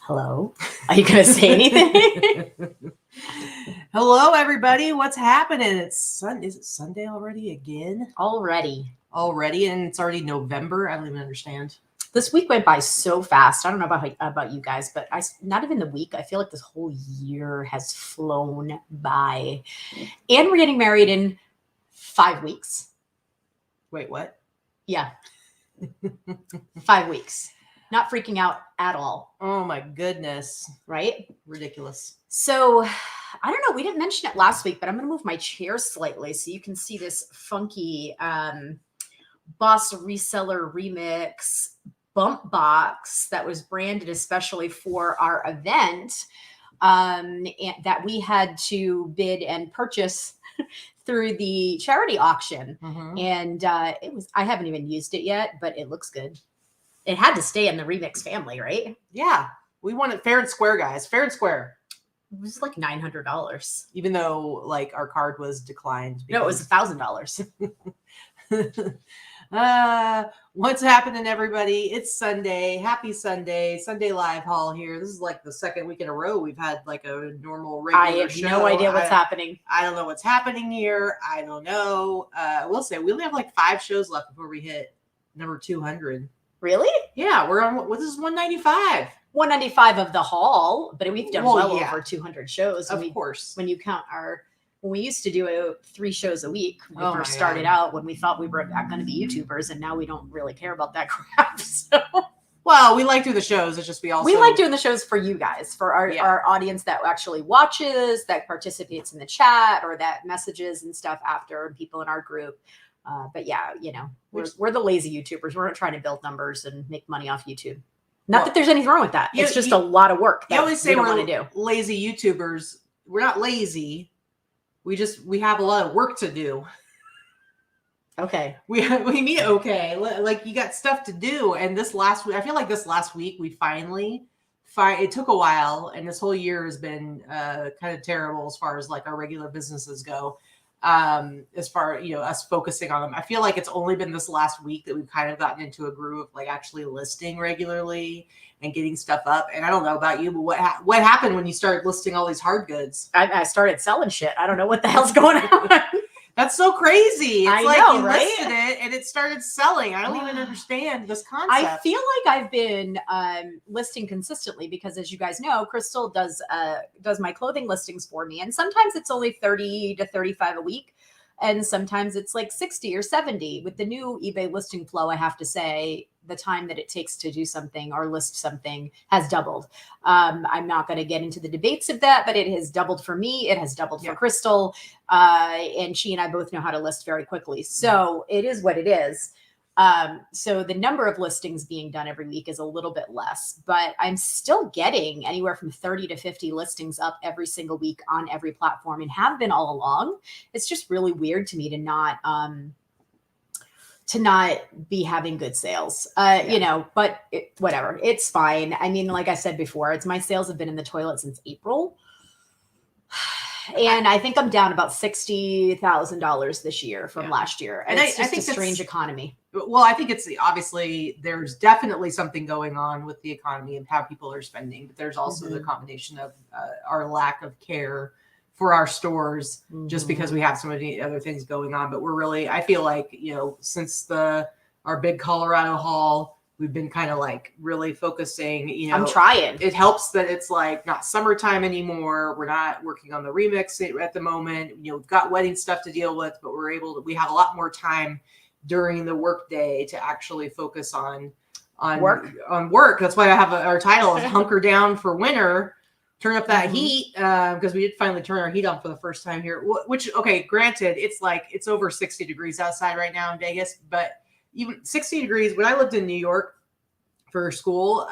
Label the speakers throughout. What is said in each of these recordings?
Speaker 1: Hello. Are you going to say anything?
Speaker 2: Hello, everybody. What's happening? Is it Sunday already again?
Speaker 1: Already,
Speaker 2: and it's already November. I don't even understand.
Speaker 1: This week went by so fast. I don't know about you guys, but not even the week. I feel like this whole year has flown by. And we're getting married in 5 weeks.
Speaker 2: Wait, what?
Speaker 1: Yeah. 5 weeks. Not freaking out at all.
Speaker 2: Oh my goodness.
Speaker 1: Right?
Speaker 2: Ridiculous.
Speaker 1: So, I don't know. We didn't mention it last week, but I'm going to move my chair slightly so you can see this funky Boss Reseller Remix bump box that was branded especially for our event, and that we had to bid and purchase through the charity auction.
Speaker 2: Mhm.
Speaker 1: And I haven't even used it yet, but it looks good. It had to stay in the Remix family, right?
Speaker 2: Yeah. We want it fair and square, guys. Fair and square.
Speaker 1: It was like $900.
Speaker 2: Even though like our card was declined.
Speaker 1: No, it was $1,000.
Speaker 2: What's happening, everybody? It's Sunday. Happy Sunday. Sunday live haul here. This is like the second week in a row we've had like a normal regular
Speaker 1: I have
Speaker 2: show.
Speaker 1: no idea what's happening.
Speaker 2: I don't know what's happening here. I don't know. We'll say we only have like 5 shows left before we hit number 200.
Speaker 1: Really?
Speaker 2: Yeah, we're on. This is 195.
Speaker 1: 195 of the haul, but we've done
Speaker 2: yeah.
Speaker 1: over 200 shows.
Speaker 2: Of course.
Speaker 1: When you count when we used to do 3 shows a week when we
Speaker 2: Oh
Speaker 1: first
Speaker 2: my
Speaker 1: started
Speaker 2: God.
Speaker 1: out, when we thought we were going to be YouTubers, and now we don't really care about that crap. So
Speaker 2: Well, we like doing the shows. It's just we
Speaker 1: like doing the shows for you guys, for our audience that actually watches, that participates in the chat, or that messages and stuff after, and people in our group. But yeah, we're the lazy YouTubers. We're not trying to build numbers and make money off YouTube. Not that there's anything wrong with that. It's just a lot of work.
Speaker 2: You always say
Speaker 1: we're do.
Speaker 2: lazy YouTubers. We're not lazy. We have a lot of work to do.
Speaker 1: Okay.
Speaker 2: We mean okay. Like you got stuff to do. And this last week, I feel like this last week we finally it took a while, and this whole year has been kind of terrible as far as like our regular businesses go. As far us focusing on them, I feel like it's only been this last week that we've kind of gotten into a groove of like actually listing regularly and getting stuff up. And I don't know about you, but what happened when you started listing all these hard goods?
Speaker 1: I started selling shit. I don't know what the hell's going on.
Speaker 2: That's so crazy. It's like
Speaker 1: know,
Speaker 2: you
Speaker 1: right?
Speaker 2: listed it and it started selling. I don't even understand this concept.
Speaker 1: I feel like I've been listing consistently because, as you guys know, Crystal does my clothing listings for me, and sometimes it's only 30 to 35 a week, and sometimes it's like 60 or 70. With the new eBay listing flow, I have to say the time that it takes to do something or list something has doubled. I'm not going to get into the debates of that, but it has doubled for me. It has doubled for Crystal, and she and I both know how to list very quickly. So it is what it is. So the number of listings being done every week is a little bit less, but I'm still getting anywhere from 30 to 50 listings up every single week on every platform, and have been all along. It's just really weird to me to not be having good sales, but whatever, it's fine. I mean, like I said before, my sales have been in the toilet since April. And I think I'm down about $60,000 this year from last year. And it's just a strange economy.
Speaker 2: Well, I think it's obviously there's definitely something going on with the economy and how people are spending, but there's also the combination of our lack of care for our stores, just because we have so many other things going on. But we're really, I feel like, since our big Colorado haul, we've been kind of like really focusing,
Speaker 1: I'm trying.
Speaker 2: It helps that it's like not summertime anymore. We're not working on the remix at the moment. We've got wedding stuff to deal with, but we have a lot more time during the work day to actually focus on work. That's why I have our title is Hunker Down for Winter. Turn up that heat, because we did finally turn our heat on for the first time here, which, okay, granted, it's over 60 degrees outside right now in Vegas, but even 60 degrees, when I lived in New York for school,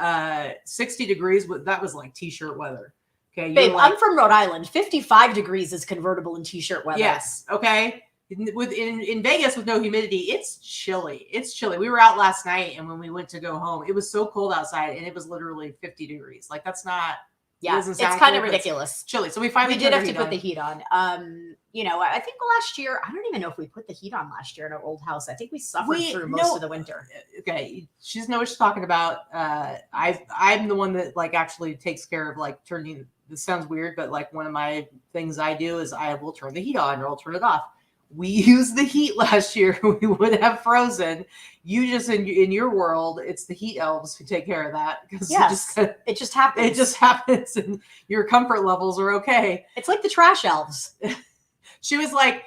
Speaker 2: 60 degrees, that was like t-shirt weather. Okay.
Speaker 1: Babe, I'm from Rhode Island. 55 degrees is convertible in t-shirt weather.
Speaker 2: Yes. Okay. In Vegas with no humidity, it's chilly. It's chilly. We were out last night, and when we went to go home, it was so cold outside, and it was literally 50 degrees. Like, that's not
Speaker 1: Yeah,
Speaker 2: doesn't
Speaker 1: it's
Speaker 2: sound
Speaker 1: kind
Speaker 2: cool,
Speaker 1: of
Speaker 2: but it's
Speaker 1: ridiculous.
Speaker 2: chilly. So we finally
Speaker 1: We did have
Speaker 2: turned
Speaker 1: to
Speaker 2: the
Speaker 1: put the
Speaker 2: heat
Speaker 1: heat on. You know, I think last year, I don't even know if we put the heat on last year in our old house. I think we suffered through most of the winter.
Speaker 2: Okay, she doesn't know what she's talking about. I'm the one that like actually takes care of like turning. This sounds weird, but like one of my things I do is I will turn the heat on or I'll turn it off. We used the heat last year. We would have frozen. You just in your world, it's the heat elves who take care of that because
Speaker 1: Yes, it just happens.
Speaker 2: it just happens, and your comfort levels are okay.
Speaker 1: It's like the trash elves.
Speaker 2: She was like,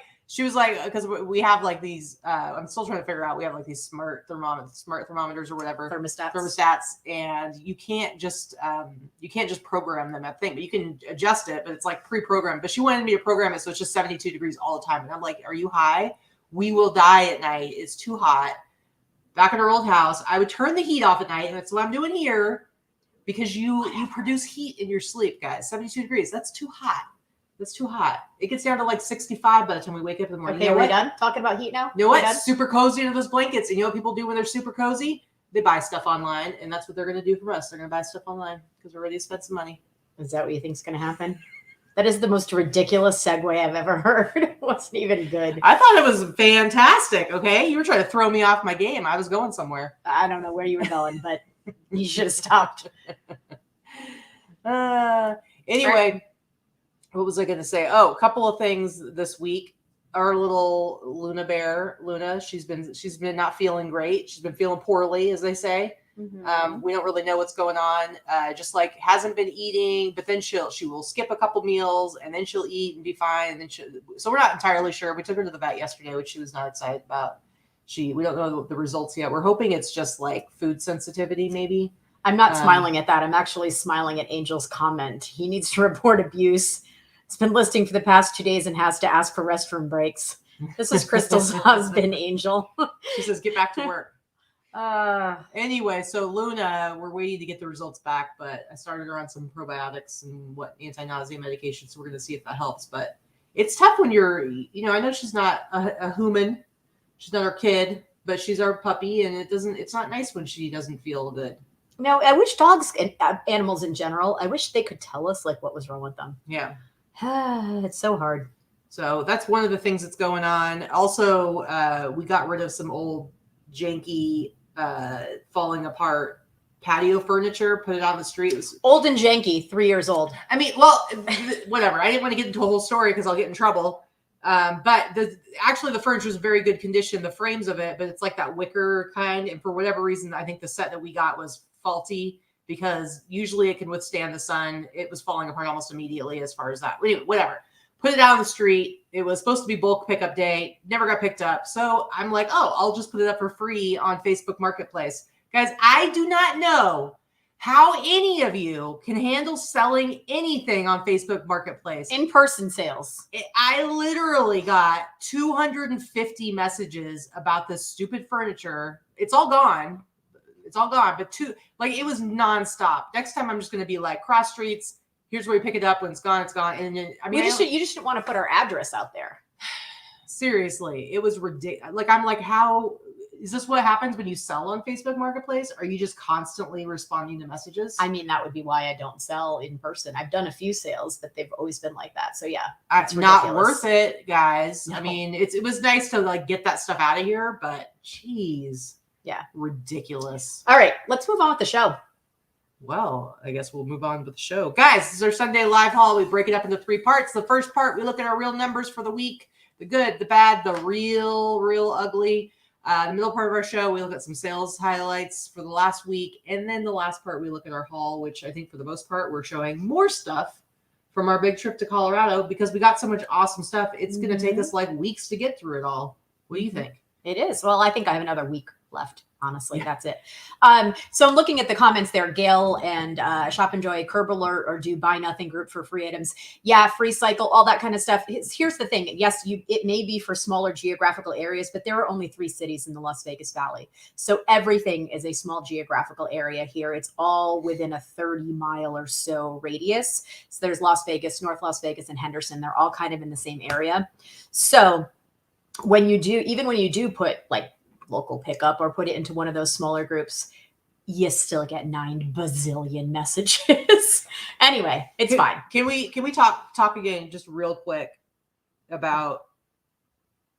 Speaker 2: because we have like these. I'm still trying to figure out. We have like these smart thermometers or whatever thermostats, and you can't just program them. I think, but you can adjust it. But it's like pre-programmed. But she wanted me to program it so it's just 72 degrees all the time, and I'm like, are you high? We will die at night. It's too hot. Back at our old house, I would turn the heat off at night, and that's what I'm doing here because you produce heat in your sleep, guys. 72 degrees. That's too hot. That's too hot. It gets down to like 65 by the time we wake up in the morning.
Speaker 1: Okay, are we done talking about heat now?
Speaker 2: You know what? Super cozy into those blankets. And you know what people do when they're super cozy? They buy stuff online, and that's what they're going to do for us. They're going to buy stuff online because we're ready to spend some money.
Speaker 1: Is that what you think is going to happen? That is the most ridiculous segue I've ever heard. It wasn't even good.
Speaker 2: I thought it was fantastic. Okay, you were trying to throw me off my game. I was going somewhere.
Speaker 1: I don't know where you were going, but you should have stopped.
Speaker 2: Anyway. What was I going to say? Oh, a couple of things this week. Our little Luna, she's been not feeling great. She's been feeling poorly, as they say. Mm-hmm. We don't really know what's going on. Just like hasn't been eating, but then she will skip a couple meals and then she'll eat and be fine. And then so we're not entirely sure. We took her to the vet yesterday, which she was not excited about. We don't know the results yet. We're hoping it's just like food sensitivity, maybe.
Speaker 1: I'm not smiling at that. I'm actually smiling at Angel's comment. He needs to report abuse. It's been listing for the past 2 days and has to ask for restroom breaks. This is Crystal's husband, Angel.
Speaker 2: She says, get back to work. Anyway, so Luna, we're waiting to get the results back, but I started her on some probiotics and anti-nausea medication. So we're going to see if that helps. But it's tough when I know she's not a human. She's not our kid, but she's our puppy. And it's not nice when she doesn't feel good.
Speaker 1: No, I wish dogs and animals in general, I wish they could tell us like what was wrong with them.
Speaker 2: Yeah.
Speaker 1: It's so hard.
Speaker 2: So that's one of the things that's going on. Also, we got rid of some old janky, falling apart patio furniture, put it on the street. It was
Speaker 1: old and janky, 3 years old.
Speaker 2: I mean, well, whatever. I didn't want to get into a whole story because I'll get in trouble. But the furniture is in very good condition, the frames of it, but it's like that wicker kind. And for whatever reason, I think the set that we got was faulty. Because usually it can withstand the sun. It was falling apart almost immediately as far as that. Anyway, whatever. Put it out on the street. It was supposed to be bulk pickup day. Never got picked up. So I'm like, I'll just put it up for free on Facebook Marketplace. Guys, I do not know how any of you can handle selling anything on Facebook Marketplace.
Speaker 1: In-person sales.
Speaker 2: I literally got 250 messages about this stupid furniture. It's all gone. But it was nonstop. Next time I'm just going to be like cross streets. Here's where we pick it up. When it's gone, it's gone. And then, I mean,
Speaker 1: you just didn't want to put our address out there.
Speaker 2: Seriously, it was ridiculous. Like, I'm like, how is this what happens when you sell on Facebook Marketplace? Are you just constantly responding to messages?
Speaker 1: I mean, that would be why I don't sell in person. I've done a few sales, but they've always been like that. So yeah,
Speaker 2: it's not worth it, guys. No. I mean, it was nice to like get that stuff out of here, but geez.
Speaker 1: Yeah.
Speaker 2: Ridiculous.
Speaker 1: All right. Let's move on with the show.
Speaker 2: Well, I guess we'll move on with the show. Guys, this is our Sunday live haul. We break it up into 3 parts. The first part, we look at our real numbers for the week. The good, the bad, the real ugly. The middle part of our show, we look at some sales highlights for the last week. And then the last part, we look at our haul, which I think for the most part, we're showing more stuff from our big trip to Colorado because we got so much awesome stuff. It's going to take us like weeks to get through it all. What do you think?
Speaker 1: It is. Well, I think I have another week left. Honestly, that's it. So I'm looking at the comments there. Gail and Shop Enjoy, Curb Alert, or do buy nothing group for free items. Yeah, free cycle, all that kind of stuff. Here's the thing. Yes, it may be for smaller geographical areas, but there are only 3 cities in the Las Vegas Valley. So everything is a small geographical area here. It's all within a 30-mile or so radius. So there's Las Vegas, North Las Vegas, and Henderson. They're all kind of in the same area. So when you do put like local pickup or put it into one of those smaller groups, you still get 9 bazillion messages. Anyway, it's fine.
Speaker 2: Can we talk again just real quick about,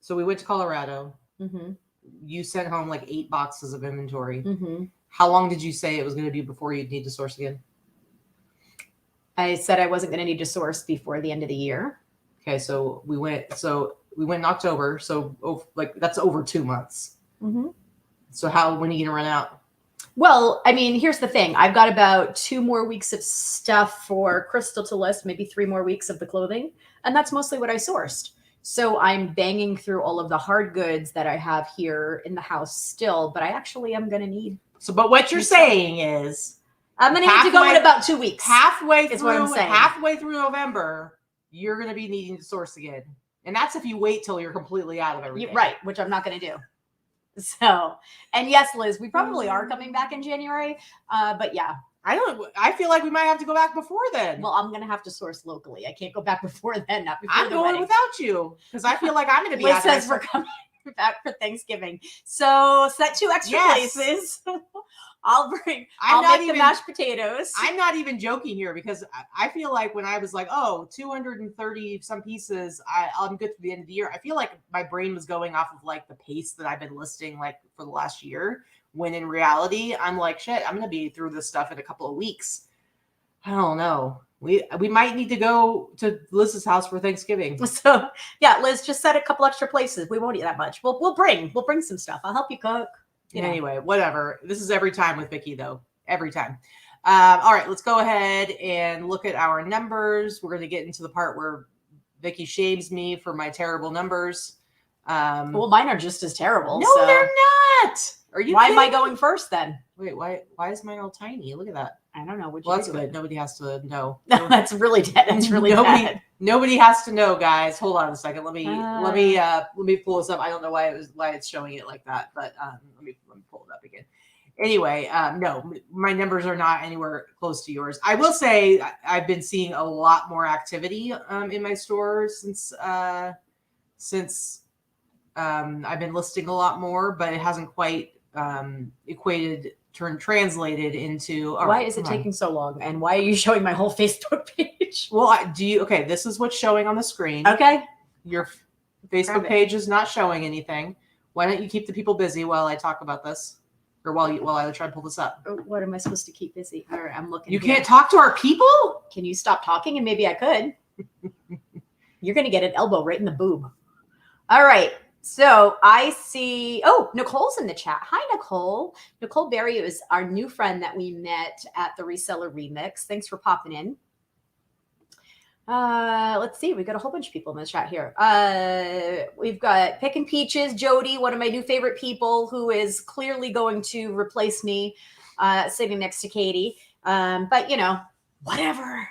Speaker 2: so we went to Colorado.
Speaker 1: Mm-hmm.
Speaker 2: You sent home like 8 boxes of inventory.
Speaker 1: Mm-hmm.
Speaker 2: How long did you say it was going to be before you'd need to source again?
Speaker 1: I said I wasn't going to need to source before the end of the year.
Speaker 2: Okay, so we went in October, so like that's over 2 months.
Speaker 1: Mm-hmm.
Speaker 2: So when are you going to run out?
Speaker 1: Well, I mean, here's the thing. I've got about 2 more weeks of stuff for Crystal to list, maybe 3 more weeks of the clothing. And that's mostly what I sourced. So I'm banging through all of the hard goods that I have here in the house still, but I actually am going to need.
Speaker 2: So, but what you're saying is,
Speaker 1: I'm going to need to go in about 2 weeks.
Speaker 2: Halfway
Speaker 1: is what I'm saying.
Speaker 2: Halfway through November, you're going to be needing to source again. And that's if you wait till you're completely out of everything.
Speaker 1: Right, which I'm not going to do. So, and yes, Liz, we probably are coming back in January. But yeah.
Speaker 2: I feel like we might have to go back before then.
Speaker 1: Well, I'm going to have to source locally. I can't go back before then, not before
Speaker 2: I'm going without you because I feel like I'm going to be
Speaker 1: Liz says we're coming back for Thanksgiving. So set 2 extra places. I'll make the mashed potatoes.
Speaker 2: I'm not even joking here because I feel like when I was like, 230 some pieces, I'm good for the end of the year. I feel like my brain was going off of like the pace that I've been listing like for the last year. When in reality, I'm like, shit, I'm going to be through this stuff in a couple of weeks. I don't know. We might need to go to Liz's house for Thanksgiving.
Speaker 1: So yeah, Liz, just set a couple extra places. We won't eat that much. We'll bring some stuff. I'll help you cook.
Speaker 2: Anyway, whatever. This is every time with Vikki though. Every time. All right, let's go ahead and look at our numbers. We're going to get into the part where Vikki shames me for my terrible numbers.
Speaker 1: Well, mine are just as terrible.
Speaker 2: No, they're not. Are you?
Speaker 1: Why am I going first then?
Speaker 2: Wait, why is mine all tiny? Look at that.
Speaker 1: I don't know.
Speaker 2: Well, that's good. Nobody has to know.
Speaker 1: That's really bad.
Speaker 2: Nobody has to know, guys. Hold on a second. Let me pull this up. I don't know why it's showing it like that, but let me pull it up again. Anyway, no, my numbers are not anywhere close to yours. I will say I've been seeing a lot more activity in my store since I've been listing a lot more, but it hasn't quite translated into.
Speaker 1: Why is it taking so long? And why are you showing my whole Facebook page?
Speaker 2: Well, okay, this is what's showing on the screen.
Speaker 1: Okay.
Speaker 2: Your Facebook page is not showing anything. Why don't you keep the people busy while I talk about this? Or while I try to pull this up.
Speaker 1: What am I supposed to keep busy? All right, I'm looking.
Speaker 2: You can't talk to our people?
Speaker 1: Can you stop talking? And maybe I could. You're going to get an elbow right in the boob. All right. So I see, Nicole's in the chat. Hi, Nicole. Nicole Berry is our new friend that we met at the Reseller Remix. Thanks for popping in. Let's see. We've got a whole bunch of people in the chat here. We've got Pickin' Peaches, Jody, one of my new favorite people who is clearly going to replace me sitting next to Katy. But, whatever.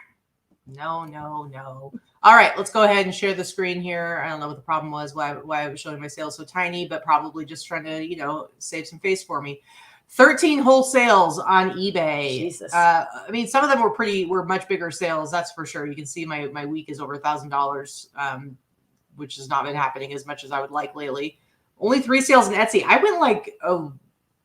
Speaker 2: No. All right, let's go ahead and share the screen here. I don't know what the problem was, why I was showing my sales so tiny, but probably just trying to, save some face for me. 13 whole sales on eBay.
Speaker 1: Jesus.
Speaker 2: I mean, some of them were much bigger sales, that's for sure. You can see my week is over $1,000, which has not been happening as much as I would like lately. Only 3 sales on Etsy. I went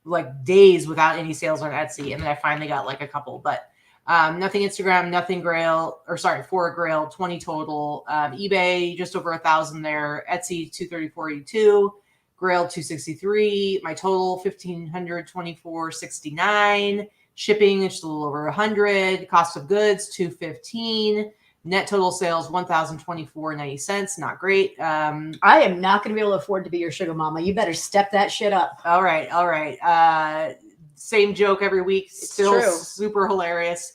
Speaker 2: like days without any sales on Etsy, and then I finally got like a couple, but nothing Instagram, nothing Grail, for Grail, 20 total. eBay, just over 1,000 there. Etsy, 234.82. Grail, 263. My total, $1,524.69. Shipping, just a little over 100. Cost of goods, $215. Net total sales, $1,024.90. Not great.
Speaker 1: I am not going to be able to afford to be your sugar mama. You better step that shit up.
Speaker 2: All right. Same joke every week. Still
Speaker 1: true.
Speaker 2: Super hilarious.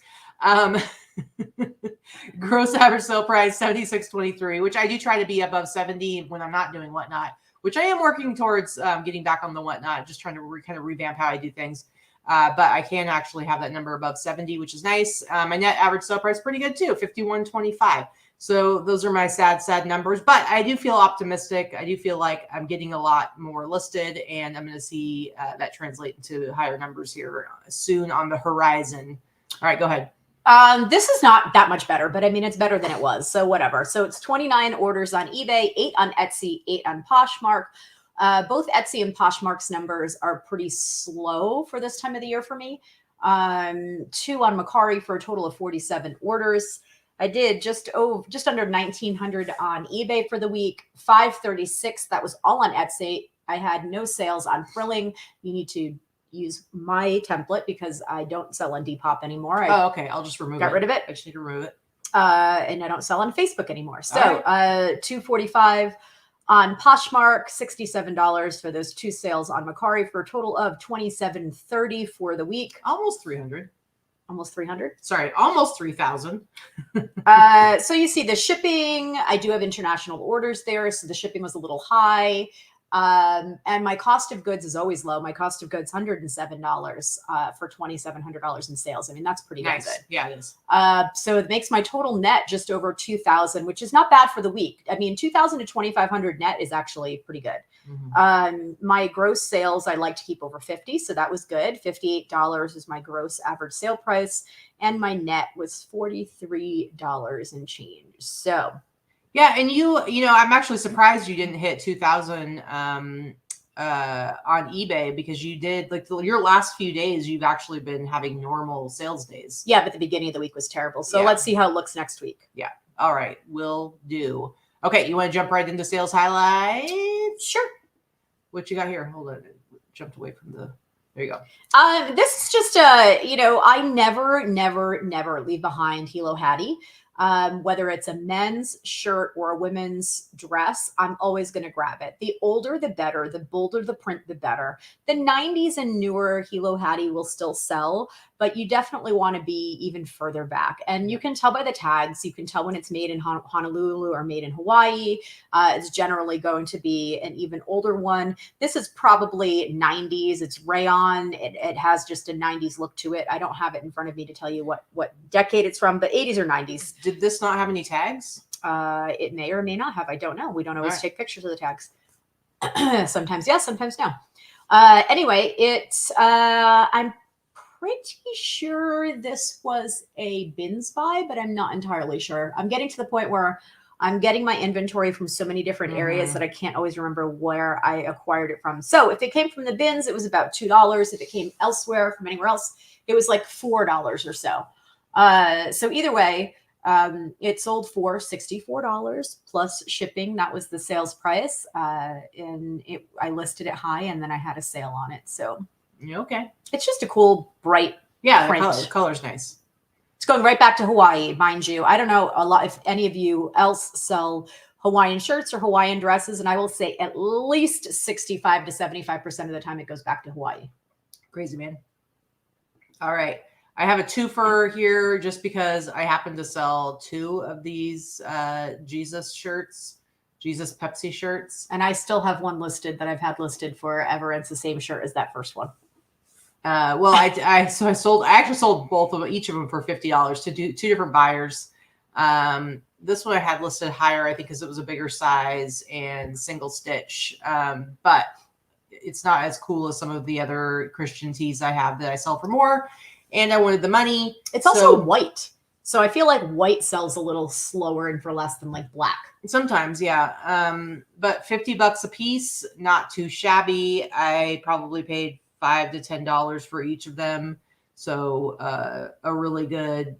Speaker 2: Gross average sale price, $76.23, which I do try to be above 70 when I'm not doing Whatnot, which I am working towards getting back on the Whatnot, just trying to kind of revamp how I do things. But I can actually have that number above 70, which is nice. My net average sale price pretty good too, $51.25. So those are my sad numbers, but I do feel optimistic. I do feel like I'm getting a lot more listed, and I'm going to see that translate into higher numbers here soon on the horizon. All right, go ahead.
Speaker 1: This is not that much better, but I mean, it's better than it was. So whatever. So it's 29 orders on eBay, 8 on Etsy, 8 on Poshmark. Both Etsy and Poshmark's numbers are pretty slow for this time of the year for me. 2 on Mercari for a total of 47 orders. I did just under 1,900 on eBay for the week, 536. That was all on Etsy. I had no sales on frilling. You need to use my template because I don't sell on Depop anymore.
Speaker 2: Okay. I'll just remove it.
Speaker 1: Got rid of it.
Speaker 2: I just need to remove it.
Speaker 1: And I don't sell on Facebook anymore. So, 245 on Poshmark, $67 for those 2 sales on Mercari for a total of $27.30 for the week.
Speaker 2: Almost 300.
Speaker 1: Almost 300.
Speaker 2: Sorry, almost 3,000.
Speaker 1: So you see the shipping. I do have international orders there, so the shipping was a little high. And my cost of goods is always low. My cost of goods $107 for $2,700 in sales. I mean, that's pretty good.
Speaker 2: Yeah, it is.
Speaker 1: So it makes my total net just over 2,000, which is not bad for the week. I mean, 2,000 to 2,500 net is actually pretty good. My gross sales I like to keep over 50, so that was good. $58 is my gross average sale price, and my net was $43 and change. So
Speaker 2: yeah, and I'm actually surprised you didn't hit 2,000 on eBay, because you did, like, your last few days you've actually been having normal sales days.
Speaker 1: Yeah, but the beginning of the week was terrible. So let's see how it looks next week.
Speaker 2: Yeah. All right, will do. Okay, you want to jump right into sales highlights?
Speaker 1: Sure.
Speaker 2: What you got here? Hold on. It jumped away from the. There you go.
Speaker 1: This is just I never leave behind Hilo Hattie. Whether it's a men's shirt or a women's dress, I'm always going to grab it. The older, the better. The bolder the print, the better. The 90s and newer Hilo Hattie will still sell, but you definitely want to be even further back. And you can tell by the tags. You can tell when it's made in Honolulu or made in Hawaii. It's generally going to be an even older one. This is probably 90s. It's rayon. It has just a 90s look to it. I don't have it in front of me to tell you what decade it's from, but 80s or 90s.
Speaker 2: Did this not have any tags?
Speaker 1: It may or may not have. I don't know. We don't always take pictures of the tags. Sometimes yes, sometimes no. Anyway, it's I'm pretty sure this was a bins buy, but I'm not entirely sure. I'm getting to the point where I'm getting my inventory from so many different areas that I can't always remember where I acquired it from. So if it came from the bins, it was about $2. If it came elsewhere from anywhere else, it was like $4 or so. So either way, it sold for $64 plus shipping. That was the sales price. And I listed it high, and then I had a sale on it. So
Speaker 2: okay,
Speaker 1: it's just a cool, bright print.
Speaker 2: The color's nice.
Speaker 1: It's going right back to Hawaii, mind you. I don't know a lot if any of you else sell Hawaiian shirts or Hawaiian dresses, and I will say at least 65 to 75% of the time it goes back to Hawaii.
Speaker 2: Crazy, man. All right. I have a twofer here just because I happen to sell 2 of these Jesus shirts, Jesus Pepsi shirts.
Speaker 1: And I still have one listed that I've had listed forever. It's the same shirt as that first one.
Speaker 2: Well, I actually sold both of them, each of them for $50 to 2 different buyers. This one I had listed higher, I think, because it was a bigger size and single stitch. But it's not as cool as some of the other Christian tees I have that I sell for more. And I wanted the money.
Speaker 1: It's also white. So I feel like white sells a little slower and for less than like black.
Speaker 2: Sometimes, yeah. But $50 a piece, not too shabby. I probably paid $5 to $10 for each of them. So a really good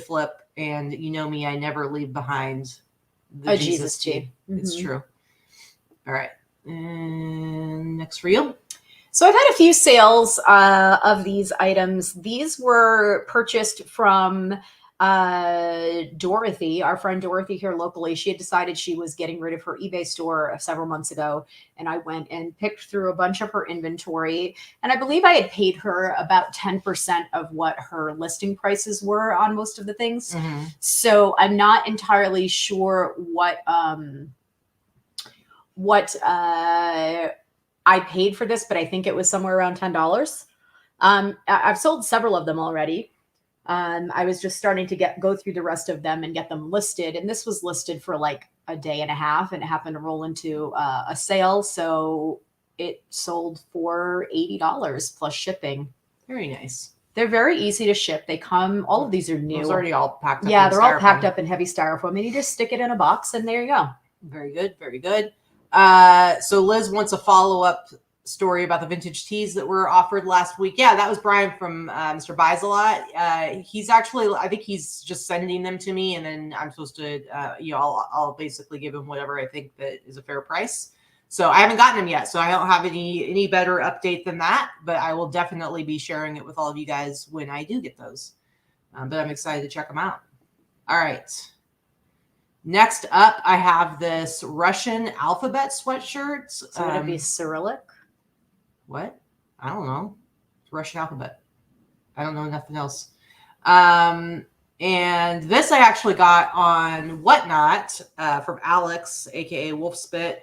Speaker 2: flip. And you know me, I never leave behind the Jesus tee. It's true. All right. And next for you.
Speaker 1: So I've had a few sales of these items. These were purchased from Dorothy, our friend Dorothy here locally. She had decided she was getting rid of her eBay store several months ago. And I went and picked through a bunch of her inventory. And I believe I had paid her about 10% of what her listing prices were on most of the things. So I'm not entirely sure what I paid for this, but I think it was somewhere around $10. I've sold several of them already. I was just starting to go through the rest of them and get them listed. And this was listed for like a day and a half, and it happened to roll into a sale. So it sold for $80 plus shipping.
Speaker 2: Very nice.
Speaker 1: They're very easy to ship. They come, all of these are new.
Speaker 2: It's already all packed up.
Speaker 1: Yeah, they're all packed up in heavy styrofoam, and you just stick it in a box and there you go.
Speaker 2: Very good. Very good. So Liz wants a follow-up story about the vintage teas that were offered last week. Yeah, that was Brian from Mr. Buys a Lot. He's actually, I think he's just sending them to me, and then I'm supposed to, I'll basically give him whatever I think that is a fair price. So I haven't gotten them yet, so I don't have any better update than that, but I will definitely be sharing it with all of you guys when I do get those. But I'm excited to check them out. All right. Next up, I have this Russian alphabet sweatshirt.
Speaker 1: So would it be Cyrillic?
Speaker 2: What? I don't know. It's Russian alphabet. I don't know nothing else. And this I actually got on Whatnot from Alex, aka Wolfspit.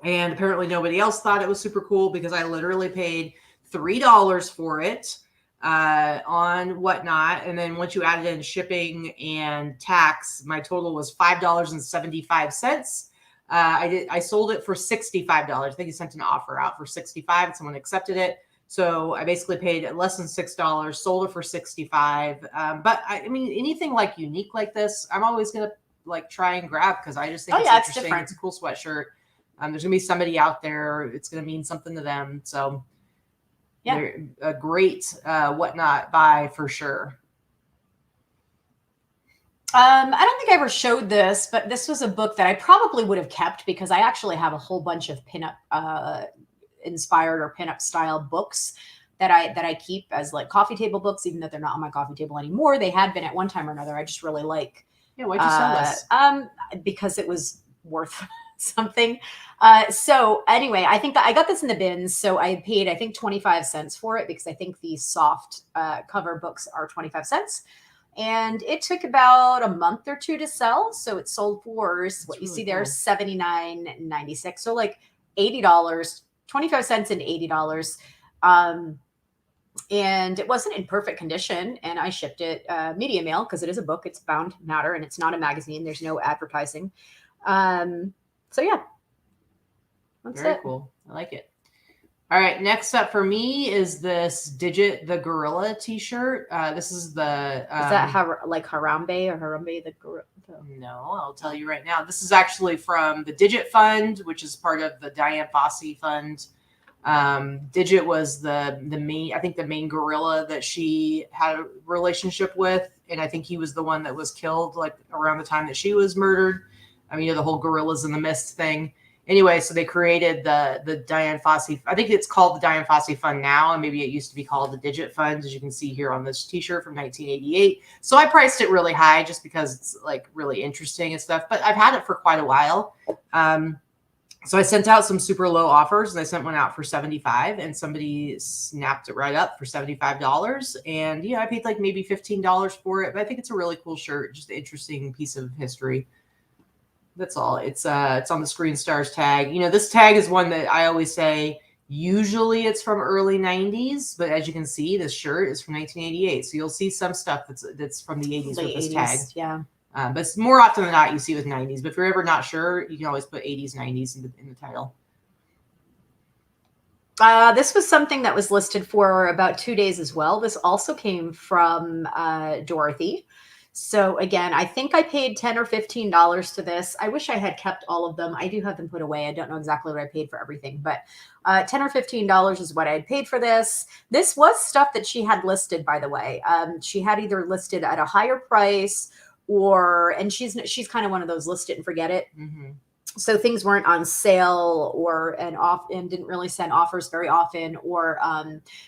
Speaker 2: And apparently nobody else thought it was super cool because I literally paid $3 for it on Whatnot. And then once you added in shipping and tax, my total was $5.75. I sold it for $65. I think he sent an offer out for $65 and someone accepted it. So I basically paid less than $6, sold it for $65. But I mean, anything like unique like this, I'm always going to like try and grab because I just think it's interesting.
Speaker 1: Different.
Speaker 2: It's a cool sweatshirt. There's gonna be somebody out there. It's gonna mean something to them. So yeah, they're a great Whatnot buy for sure.
Speaker 1: I don't think I ever showed this, but this was a book that I probably would have kept because I actually have a whole bunch of pinup inspired or pinup style books that I keep as like coffee table books, even though they're not on my coffee table anymore. They had been at one time or another. I just really like.
Speaker 2: Yeah, why'd you sell
Speaker 1: this? Because it was worth something. So anyway, I think that I got this in the bins. So I paid, I think 25 cents for it because I think these soft cover books are 25 cents. And it took about a month or two to sell. So it sold for what you see there, $79.96. So like $80, 25 cents and $80. And it wasn't in perfect condition. And I shipped it media mail because it is a book. It's bound matter and it's not a magazine. There's no advertising. So yeah, that's
Speaker 2: very cool. I like it. All right, next up for me is this Digit the Gorilla T-shirt. This is the
Speaker 1: is that like Harambe or Harambe the Gorilla?
Speaker 2: No, I'll tell you right now. This is actually from the Digit Fund, which is part of the Diane Fossey Fund. Digit was the main, I think the main gorilla that she had a relationship with, and I think he was the one that was killed like around the time that she was murdered. I mean, the whole gorillas in the mist thing. Anyway, so they created the Diane Fossey. I think it's called the Diane Fossey Fund now, and maybe it used to be called the Digit Fund, as you can see here on this T-shirt from 1988. So I priced it really high just because it's like really interesting and stuff. But I've had it for quite a while. So I sent out some super low offers, and I sent one out for $75, and somebody snapped it right up for $75. And yeah, I paid like maybe $15 for it. But I think it's a really cool shirt, just an interesting piece of history. That's all. It's on the Screen Stars tag. You know, this tag is one that I always say usually it's from early 90s, but as you can see, this shirt is from 1988. So you'll see some stuff that's from the 80s with this
Speaker 1: 80s,
Speaker 2: tag.
Speaker 1: Yeah.
Speaker 2: But it's more often than not you see with 90s. But if you're ever not sure, you can always put 80s, 90s in the title.
Speaker 1: This was something that was listed for about 2 days as well. This also came from Dorothy. So again, I think I paid $10 or $15 to this. I wish I had kept all of them. I do have them put away. I don't know exactly what I paid for everything, but $10 or $15 is what I had paid for this. This was stuff that she had listed, by the way. She had either listed at a higher price and she's kind of one of those list it and forget it.
Speaker 2: Mm-hmm.
Speaker 1: So things weren't on sale and didn't really send offers very often, or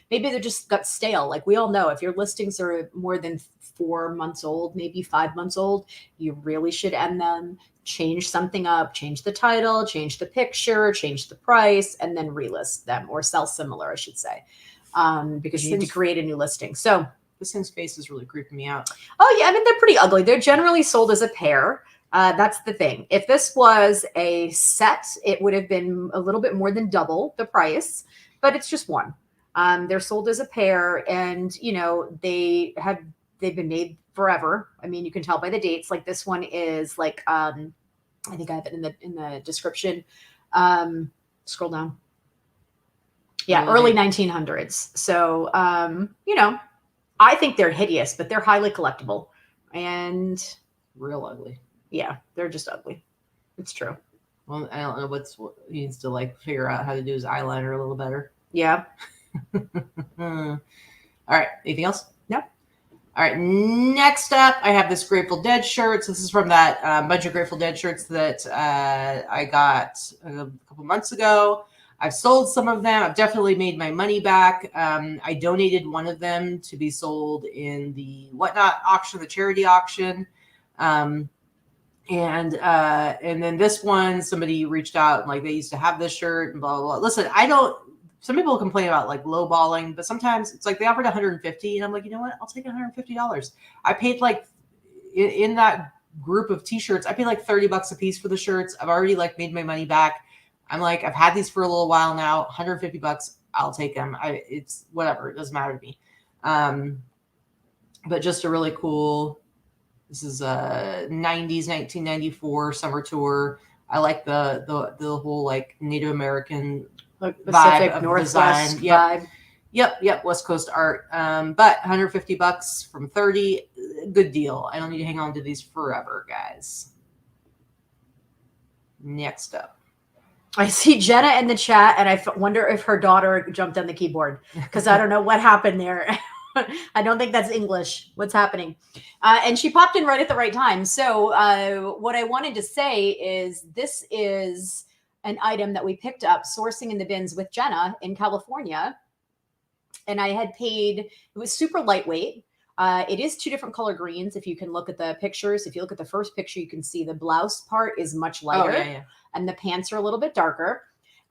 Speaker 1: maybe they just got stale. Like we all know, if your listings are more than 4 months old, maybe 5 months old, you really should end them, change something up, change the title, change the picture, change the price, and then relist them or sell similar, I should say, because you need to create a new listing. So
Speaker 2: this thing's face is really creeping me out.
Speaker 1: Oh yeah, I mean, they're pretty ugly. They're generally sold as a pair. That's the thing. If this was a set, it would have been a little bit more than double the price, but it's just one. They're sold as a pair, and you know they've been made forever. I mean, you can tell by the dates. Like this one is like I think I have it in the description. Scroll down. Yeah, early 1900s. So you know, I think they're hideous, but they're highly collectible and
Speaker 2: real ugly.
Speaker 1: Yeah, they're just ugly. It's true.
Speaker 2: Well, I don't know what he needs to like figure out how to do his eyeliner a little better.
Speaker 1: Yeah.
Speaker 2: All right. Anything else?
Speaker 1: No.
Speaker 2: All right. Next up, I have this Grateful Dead shirt. So this is from that bunch of Grateful Dead shirts that I got a couple months ago. I've sold some of them. I've definitely made my money back. I donated one of them to be sold in the Whatnot auction, the charity auction. And then this one, somebody reached out and like they used to have this shirt and blah, blah, blah. Listen, some people complain about like lowballing, but sometimes it's like they offered 150 and I'm like, you know what? I'll take $150. I paid like in that group of t-shirts, I paid like $30 a piece for the shirts. I've already like made my money back. I'm like, I've had these for a little while now, $150. I'll take them. It's whatever. It doesn't matter to me. But just a really cool, this is a 90s, 1994 summer tour. I like the whole like Native American
Speaker 1: Like
Speaker 2: vibe
Speaker 1: Pacific
Speaker 2: of
Speaker 1: Northwest
Speaker 2: design.
Speaker 1: vibe.
Speaker 2: Yep. West Coast art. But $150 from 30, good deal. I don't need to hang on to these forever, guys. Next up.
Speaker 1: I see Jenna in the chat, and I wonder if her daughter jumped on the keyboard because I don't know what happened there. I don't think that's English. What's happening? And she popped in right at the right time. So what I wanted to say is this is an item that we picked up sourcing in the bins with Jenna in California. And I had paid, it was super lightweight. It is two different color greens. If you can look at the pictures, if you look at the first picture, you can see the blouse part is much lighter and the pants are a little bit darker.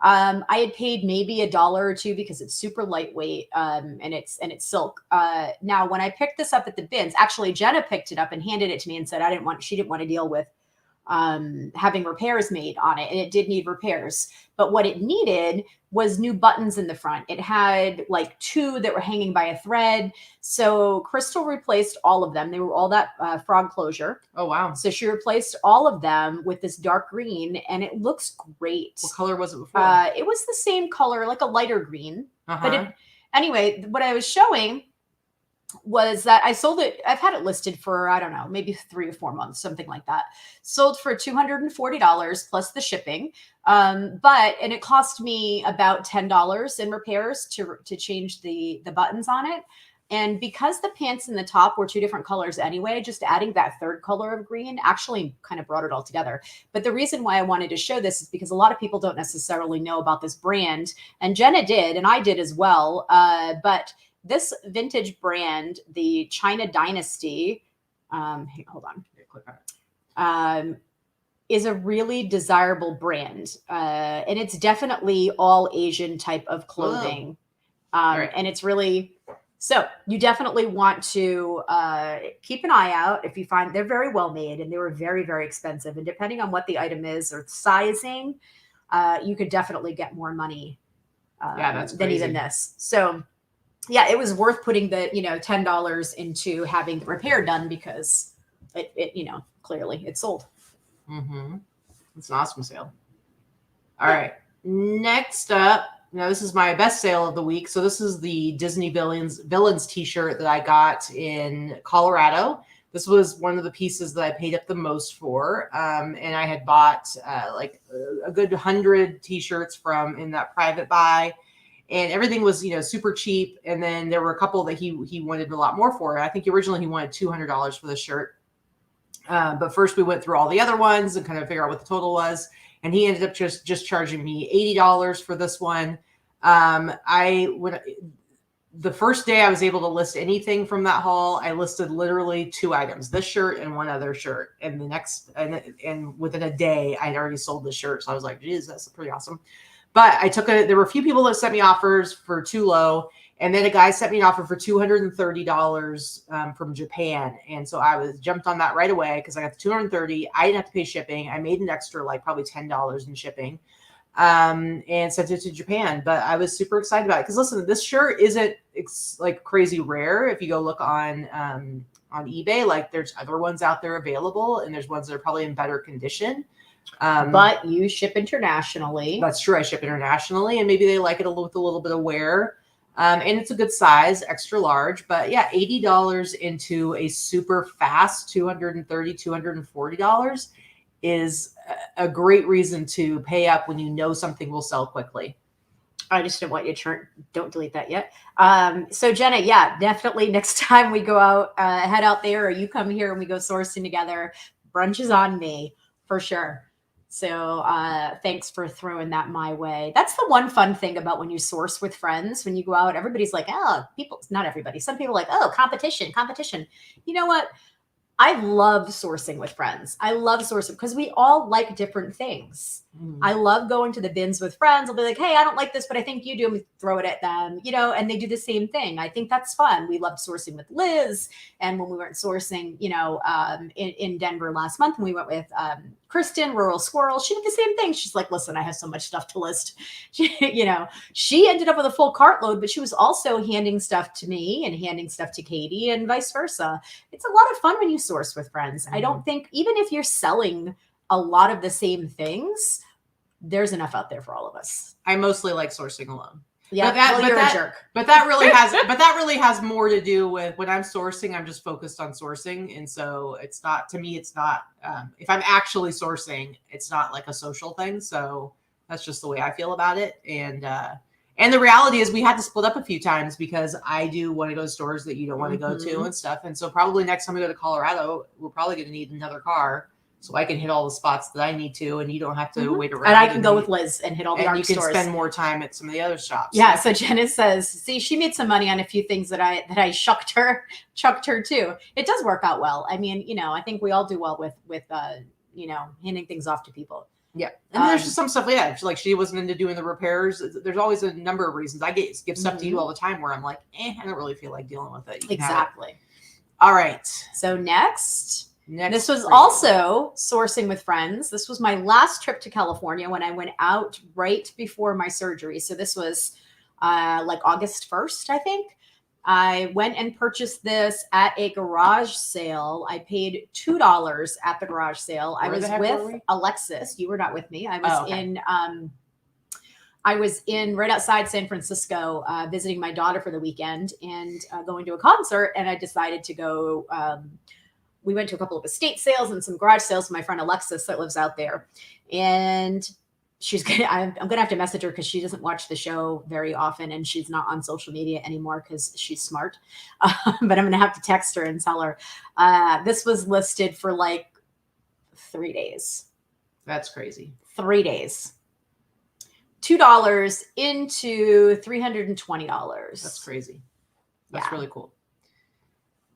Speaker 1: I had paid maybe $1 or $2 because it's super lightweight and it's silk. Now, when I picked this up at the bins, actually Jenna picked it up and handed it to me and said she didn't want to deal with having repairs made on it, and it did need repairs. But what it needed was new buttons in the front. It had like 2 that were hanging by a thread. So Crystal replaced all of them. They were all that frog closure.
Speaker 2: Oh, wow.
Speaker 1: So she replaced all of them with this dark green, and it looks great.
Speaker 2: What color was it before?
Speaker 1: It was the same color, like a lighter green. But anyway, what I was showing was that I sold it. I've had it listed for, I don't know, maybe 3 or 4 months, something like that. Sold for $240 plus the shipping. And it cost me about $10 in repairs to change the buttons on it. And because the pants and the top were 2 different colors anyway, just adding that 3rd color of green actually kind of brought it all together. But the reason why I wanted to show this is because a lot of people don't necessarily know about this brand. And Jenna did, and I did as well. But this vintage brand, the China Dynasty, hold on, is a really desirable brand. And it's definitely all Asian type of clothing.
Speaker 2: Right.
Speaker 1: And it's really, so you definitely want to keep an eye out if you find they're very well made and they were very, very expensive. And depending on what the item is or sizing, you could definitely get more money than even this. So yeah, it was worth putting the, $10 into having the repair done because it clearly it sold.
Speaker 2: Mm-hmm. It's an awesome sale. All right. Next up, now this is my best sale of the week. So this is the Disney Villains t-shirt that I got in Colorado. This was one of the pieces that I paid up the most for. And I had bought like a good 100 t-shirts in that private buy. And everything was, super cheap. And then there were a couple that he wanted a lot more for. I think originally he wanted $200 for the shirt. But first we went through all the other ones and kind of figure out what the total was. And he ended up just charging me $80 for this one. The first day I was able to list anything from that haul, I listed literally 2 items, this shirt and one other shirt. And the next, and within a day, I'd already sold the shirt. So I was like, geez, that's pretty awesome. But there were a few people that sent me offers for too low. And then a guy sent me an offer for $230 from Japan. And so I jumped on that right away because I got the $230. I didn't have to pay shipping. I made an extra, like probably $10 in shipping and sent it to Japan. But I was super excited about it because listen, this shirt isn't like crazy rare. If you go look on eBay, like there's other ones out there available and there's ones that are probably in better condition.
Speaker 1: But you ship internationally.
Speaker 2: That's true. I ship internationally and maybe they like it with a little bit of wear. And it's a good size, extra large, but yeah, $80 into a super fast $240. is a great reason to pay up when you know something will sell quickly.
Speaker 1: I just didn't want you to turn. Don't delete that yet. So Jenna, yeah, definitely next time we go out, head out there, or you come here and we go sourcing together, brunch is on me for sure. So thanks for throwing that my way. That's the one fun thing about when you source with friends. When you go out, everybody's like, oh, people, not everybody. Some people are like, oh, competition. You know what? I love sourcing with friends. I love sourcing because we all like different things. I love going to the bins with friends. I'll be like, hey, I don't like this, but I think you do. And we throw it at them, you know, and they do the same thing. I think that's fun. We loved sourcing with Liz. And when we weren't sourcing, you know, in Denver last month, and we went with Kristen, Rural Squirrel, she did the same thing. She's like, listen, I have so much stuff to list. You know, she ended up with a full cartload, but she was also handing stuff to me and handing stuff to Katy and vice versa. It's a lot of fun when you source with friends. I don't think, even if you're selling a lot of the same things, there's enough out there for all of us.
Speaker 2: I mostly like sourcing alone.
Speaker 1: Yeah, you're a jerk.
Speaker 2: But that really has more to do with when I'm sourcing, I'm just focused on sourcing. And so it's not, to me, it's not, if I'm actually sourcing, it's not like a social thing. So that's just the way I feel about it. And the reality is we had to split up a few times because I do want to go to stores that you don't want to go to and stuff. And so probably next time we go to Colorado, we're probably going to need another car so I can hit all the spots that I need to, and you don't have to wait around.
Speaker 1: And I can go with Liz and hit all the dark stores.
Speaker 2: You can spend more time at some of the other shops.
Speaker 1: Yeah. So Jenna says, see, she made some money on a few things that I chucked her too. It does work out well. I mean, you know, I think we all do well with you know, handing things off to people.
Speaker 2: Yeah. And there's just some stuff, like she wasn't into doing the repairs. There's always a number of reasons. I give stuff to you all the time where I'm like, I don't really feel like dealing with it.
Speaker 1: Exactly.
Speaker 2: All right.
Speaker 1: So next, this was also sourcing with friends. This was my last trip to California when I went out right before my surgery. So this was like August 1st, I think. I went and purchased this at a garage sale. I paid $2 at the garage sale. I was with Alexis. You were not with me. I was in right outside San Francisco visiting my daughter for the weekend and going to a concert. And I decided to go. We went to a couple of estate sales and some garage sales with my friend Alexis that lives out there. And I'm going to have to message her because she doesn't watch the show very often and she's not on social media anymore because she's smart. But I'm going to have to text her and tell her this was listed for like 3 days.
Speaker 2: That's crazy.
Speaker 1: 3 days. $2 into $320.
Speaker 2: That's crazy. That's really cool.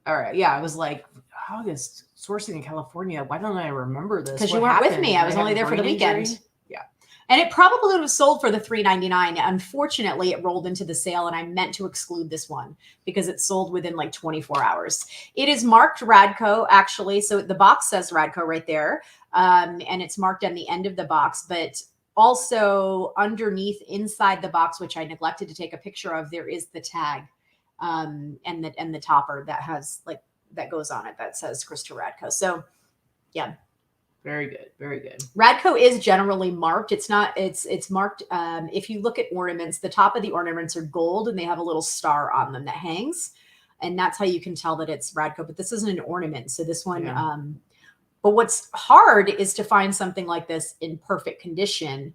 Speaker 2: All right. Yeah. I was like, August sourcing in California. Why don't I remember this?
Speaker 1: Because you weren't with me. I was only there for the weekend.
Speaker 2: Injury? Yeah.
Speaker 1: And it probably would have sold for the $3.99. Unfortunately, it rolled into the sale and I meant to exclude this one because it sold within like 24 hours. It is marked Radco actually. So the box says Radco right there. And it's marked on the end of the box, but also underneath inside the box, which I neglected to take a picture of, there is the tag and the topper that has like, that goes on it that says Krista Radco. So yeah.
Speaker 2: Very good. Very good.
Speaker 1: Radco is generally marked. It's not, it's marked. If you look at ornaments, the top of the ornaments are gold and they have a little star on them that hangs. And that's how you can tell that it's Radco, but this isn't an ornament. So this one, but what's hard is to find something like this in perfect condition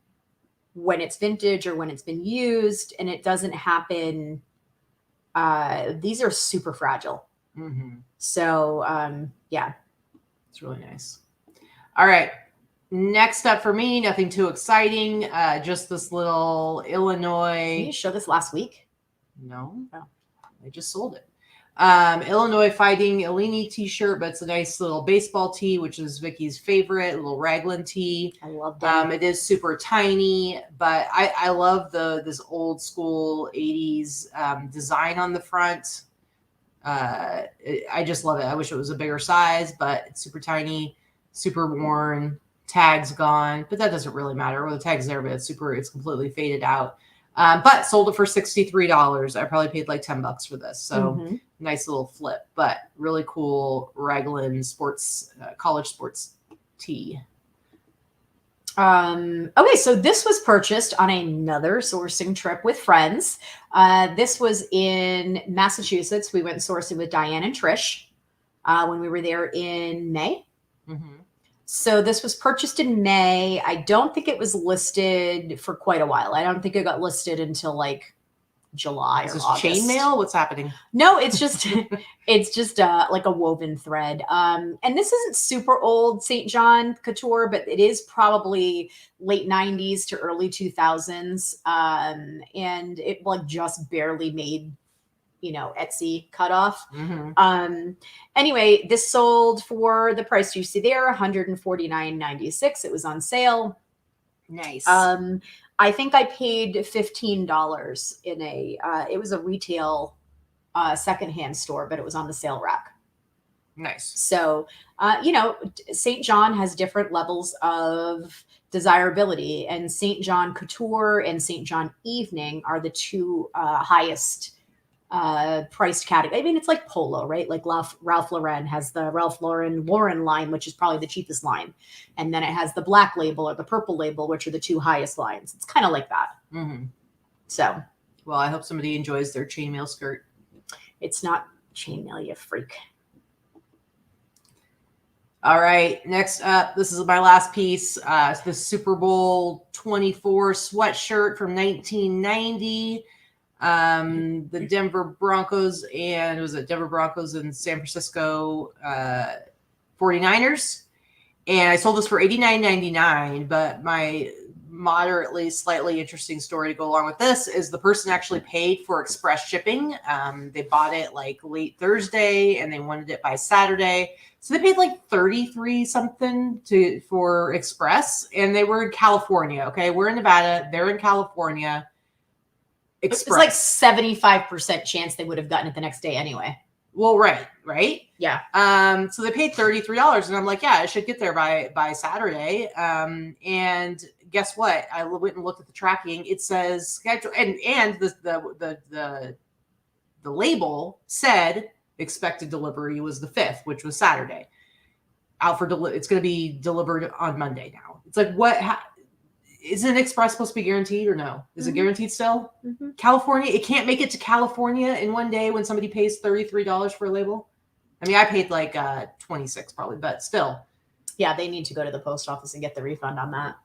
Speaker 1: when it's vintage or when it's been used and it doesn't happen. These are super fragile.
Speaker 2: Mm-hmm.
Speaker 1: So, yeah.
Speaker 2: It's really nice. All right. Next up for me, nothing too exciting. Just this little Illinois.
Speaker 1: Did you show this last week?
Speaker 2: No. I just sold it. Illinois Fighting Illini t-shirt, but it's a nice little baseball tee, which is Vicki's favorite, little raglan tee.
Speaker 1: I love that.
Speaker 2: It is super tiny, but I love this old school 80s design on the front. I just love it. I wish it was a bigger size, but it's super tiny, super worn, tags gone, but that doesn't really matter. Well, the tag's there, but it's completely faded out. But sold it for $63. I probably paid like $10 for this. So nice little flip, but really cool raglan sports, college sports tee.
Speaker 1: Okay, so this was purchased on another sourcing trip with friends. This was in Massachusetts. We went sourcing with Diane and Trish when we were there in May. So this was purchased in May. I don't think it was listed for quite a while. I don't think it got listed until like July
Speaker 2: Is
Speaker 1: or
Speaker 2: this
Speaker 1: August.
Speaker 2: chainmail? What's happening?
Speaker 1: No, it's just like a woven thread. And this isn't super old St. John couture, but it is probably late 90s to early 2000s. And it like just barely made, Etsy cutoff. Anyway, this sold for the price you see there, $149.96. It was on sale.
Speaker 2: Nice.
Speaker 1: I think I paid $15 in it was a retail secondhand store, but it was on the sale rack.
Speaker 2: Nice.
Speaker 1: So, St. John has different levels of desirability, and St. John Couture and St. John Evening are the two highest priced category. I mean, it's like Polo, right? Like Ralph Lauren has the Ralph Lauren line, which is probably the cheapest line. And then it has the black label or the purple label, which are the two highest lines. It's kind of like that. So.
Speaker 2: Well, I hope somebody enjoys their chainmail skirt.
Speaker 1: It's not chainmail, you freak.
Speaker 2: All right. Next up, this is my last piece. It's the Super Bowl 24 sweatshirt from 1990. The Denver Broncos and Denver Broncos and San Francisco 49ers. And I sold this for $89.99, but my moderately slightly interesting story to go along with this is the person actually paid for express shipping. They bought it like late Thursday and they wanted it by Saturday. So they paid like 33 something for express, and they were in California. Okay. We're in Nevada. They're in California. Express.
Speaker 1: It's like 75% chance they would have gotten it the next day anyway.
Speaker 2: Well, right.
Speaker 1: Yeah.
Speaker 2: So they paid $33, and I'm like, yeah, it should get there by Saturday. And guess what? I went and looked at the tracking. It says schedule, and the label said expected delivery was the 5th, which was Saturday. It's going to be delivered on Monday now. It's like, what? Isn't Express supposed to be guaranteed or no? Is it guaranteed still? California, it can't make it to California in one day when somebody pays $33 for a label. I mean, I paid like 26 probably, but still.
Speaker 1: Yeah, they need to go to the post office and get the refund on that.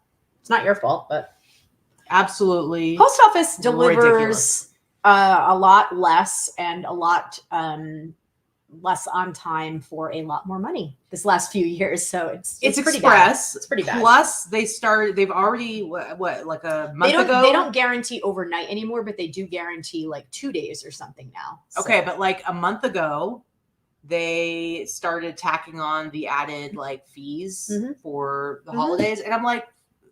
Speaker 1: It's not your fault, but
Speaker 2: absolutely.
Speaker 1: Post office delivers a lot less and a lot less on time for a lot more money this last few years. So it's pretty
Speaker 2: Express.
Speaker 1: bad. It's pretty bad.
Speaker 2: Plus they've already what like a month ago.
Speaker 1: They don't guarantee overnight anymore, but they do guarantee like 2 days or something now. So.
Speaker 2: Okay, but like a month ago, they started tacking on the added like fees for the holidays. And I'm like,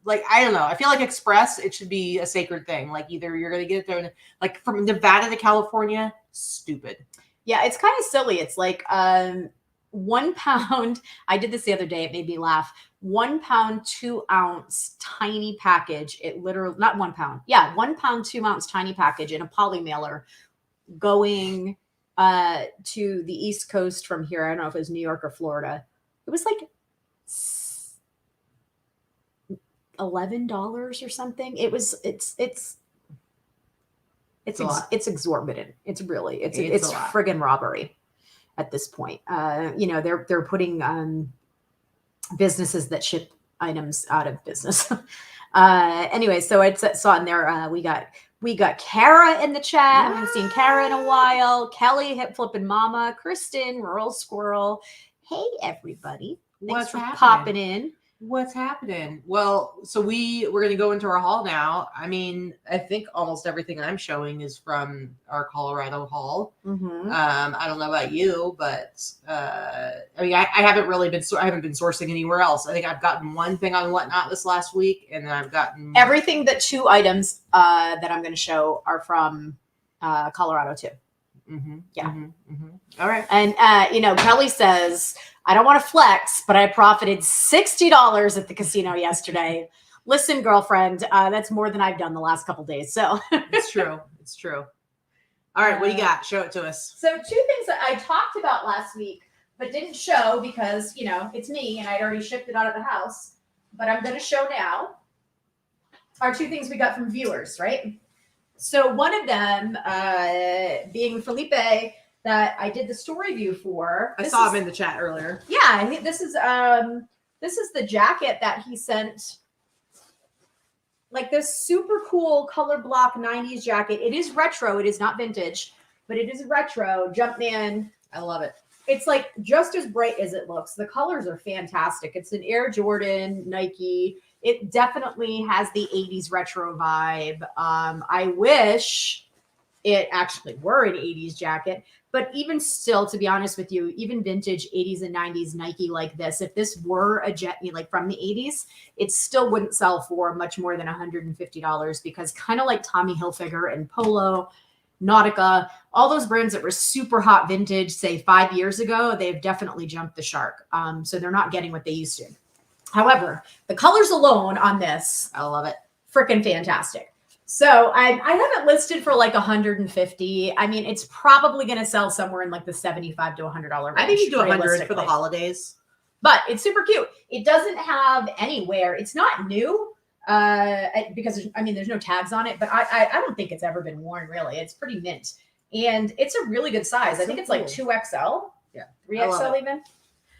Speaker 2: I don't know. I feel like Express, it should be a sacred thing. Like either you're going to get it there, like from Nevada to California, stupid.
Speaker 1: Yeah, it's kind of silly. It's like 1 pound. I did this the other day. It made me laugh. 1 pound, 2 ounce tiny package. It literally, not 1 pound. Yeah, 1 pound, 2 ounce tiny package in a poly mailer going to the East Coast from here. I don't know if it was New York or Florida. It was like $11 or something. It's exorbitant. It's friggin' robbery at this point. They're putting businesses that ship items out of business. Anyway, so I saw in there we got Kara in the chat. I haven't seen Kara in a while. Kelly, Hip Flippin' Mama, Kristen, Rural Squirrel. Hey everybody. Thanks for popping in.
Speaker 2: What's happening? Well, so we're going to go into our haul now. I mean, I think almost everything I'm showing is from our Colorado haul. I don't know about you, but I mean, I haven't been sourcing anywhere else. I think I've gotten one thing on Whatnot this last week, and then I've gotten
Speaker 1: everything but 2 items that I'm going to show are from Colorado too.
Speaker 2: All right.
Speaker 1: And, Kelly says, I don't want to flex, but I profited $60 at the casino yesterday. Listen, girlfriend, that's more than I've done the last couple days. So
Speaker 2: It's true. All right. What do you got? Show it to us.
Speaker 1: So 2 things that I talked about last week, but didn't show because, it's me and I'd already shipped it out of the house, but I'm going to show now are 2 things we got from viewers, right? So one of them being Felipe that I did the story view for.
Speaker 2: I saw him in the chat earlier.
Speaker 1: Yeah, this is This is the jacket that he sent. Like this super cool color block 90s jacket. It is retro. It is not vintage, but it is retro. Jumpman.
Speaker 2: I love it.
Speaker 1: It's like just as bright as it looks. The colors are fantastic. It's an Air Jordan Nike. It definitely has the 80s retro vibe. I wish it actually were an 80s jacket, but even still, to be honest with you, even vintage 80s and 90s Nike like this, if this were a jet like from the 80s, it still wouldn't sell for much more than $150 because kind of like Tommy Hilfiger and Polo, Nautica, all those brands that were super hot vintage, say 5 years ago, they've definitely jumped the shark. So they're not getting what they used to. However, the colors alone on this,
Speaker 2: I love it.
Speaker 1: Freaking fantastic. So I have it listed for like 150. I mean, it's probably going to sell somewhere in like the $75 to $100 range.
Speaker 2: I think you do 100 for the holidays.
Speaker 1: But it's super cute. It doesn't have anywhere. It's not new because I mean, there's no tags on it. But I don't think it's ever been worn really. It's pretty mint, and it's a really good size. I think it's like 2XL.
Speaker 2: Yeah,
Speaker 1: 3XL even.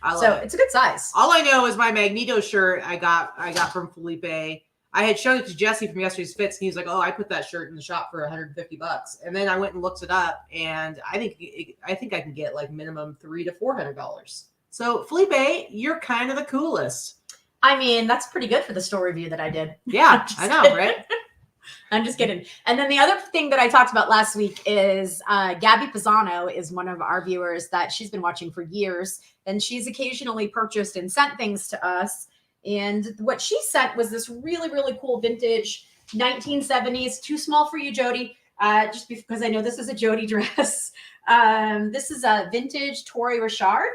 Speaker 2: I love it.
Speaker 1: It's a good size.
Speaker 2: All I know is my Magneto shirt I got from Felipe. I had shown it to Jesse from yesterday's fits, and he was like, "Oh, I put that shirt in the shop for $150." And then I went and looked it up, and I think I can get like minimum $300 to $400. So Felipe, you're kind of the coolest.
Speaker 1: I mean, that's pretty good for the store review that I did.
Speaker 2: Yeah, I know,
Speaker 1: kidding.
Speaker 2: right?
Speaker 1: I'm just kidding. And then the other thing that I talked about last week is Gabby Pisano is one of our viewers that she's been watching for years, and she's occasionally purchased and sent things to us. And what she sent was this really, really cool vintage 1970s. Too small for you, Jody, just because I know this is a Jody dress. This is a vintage Tory Richard.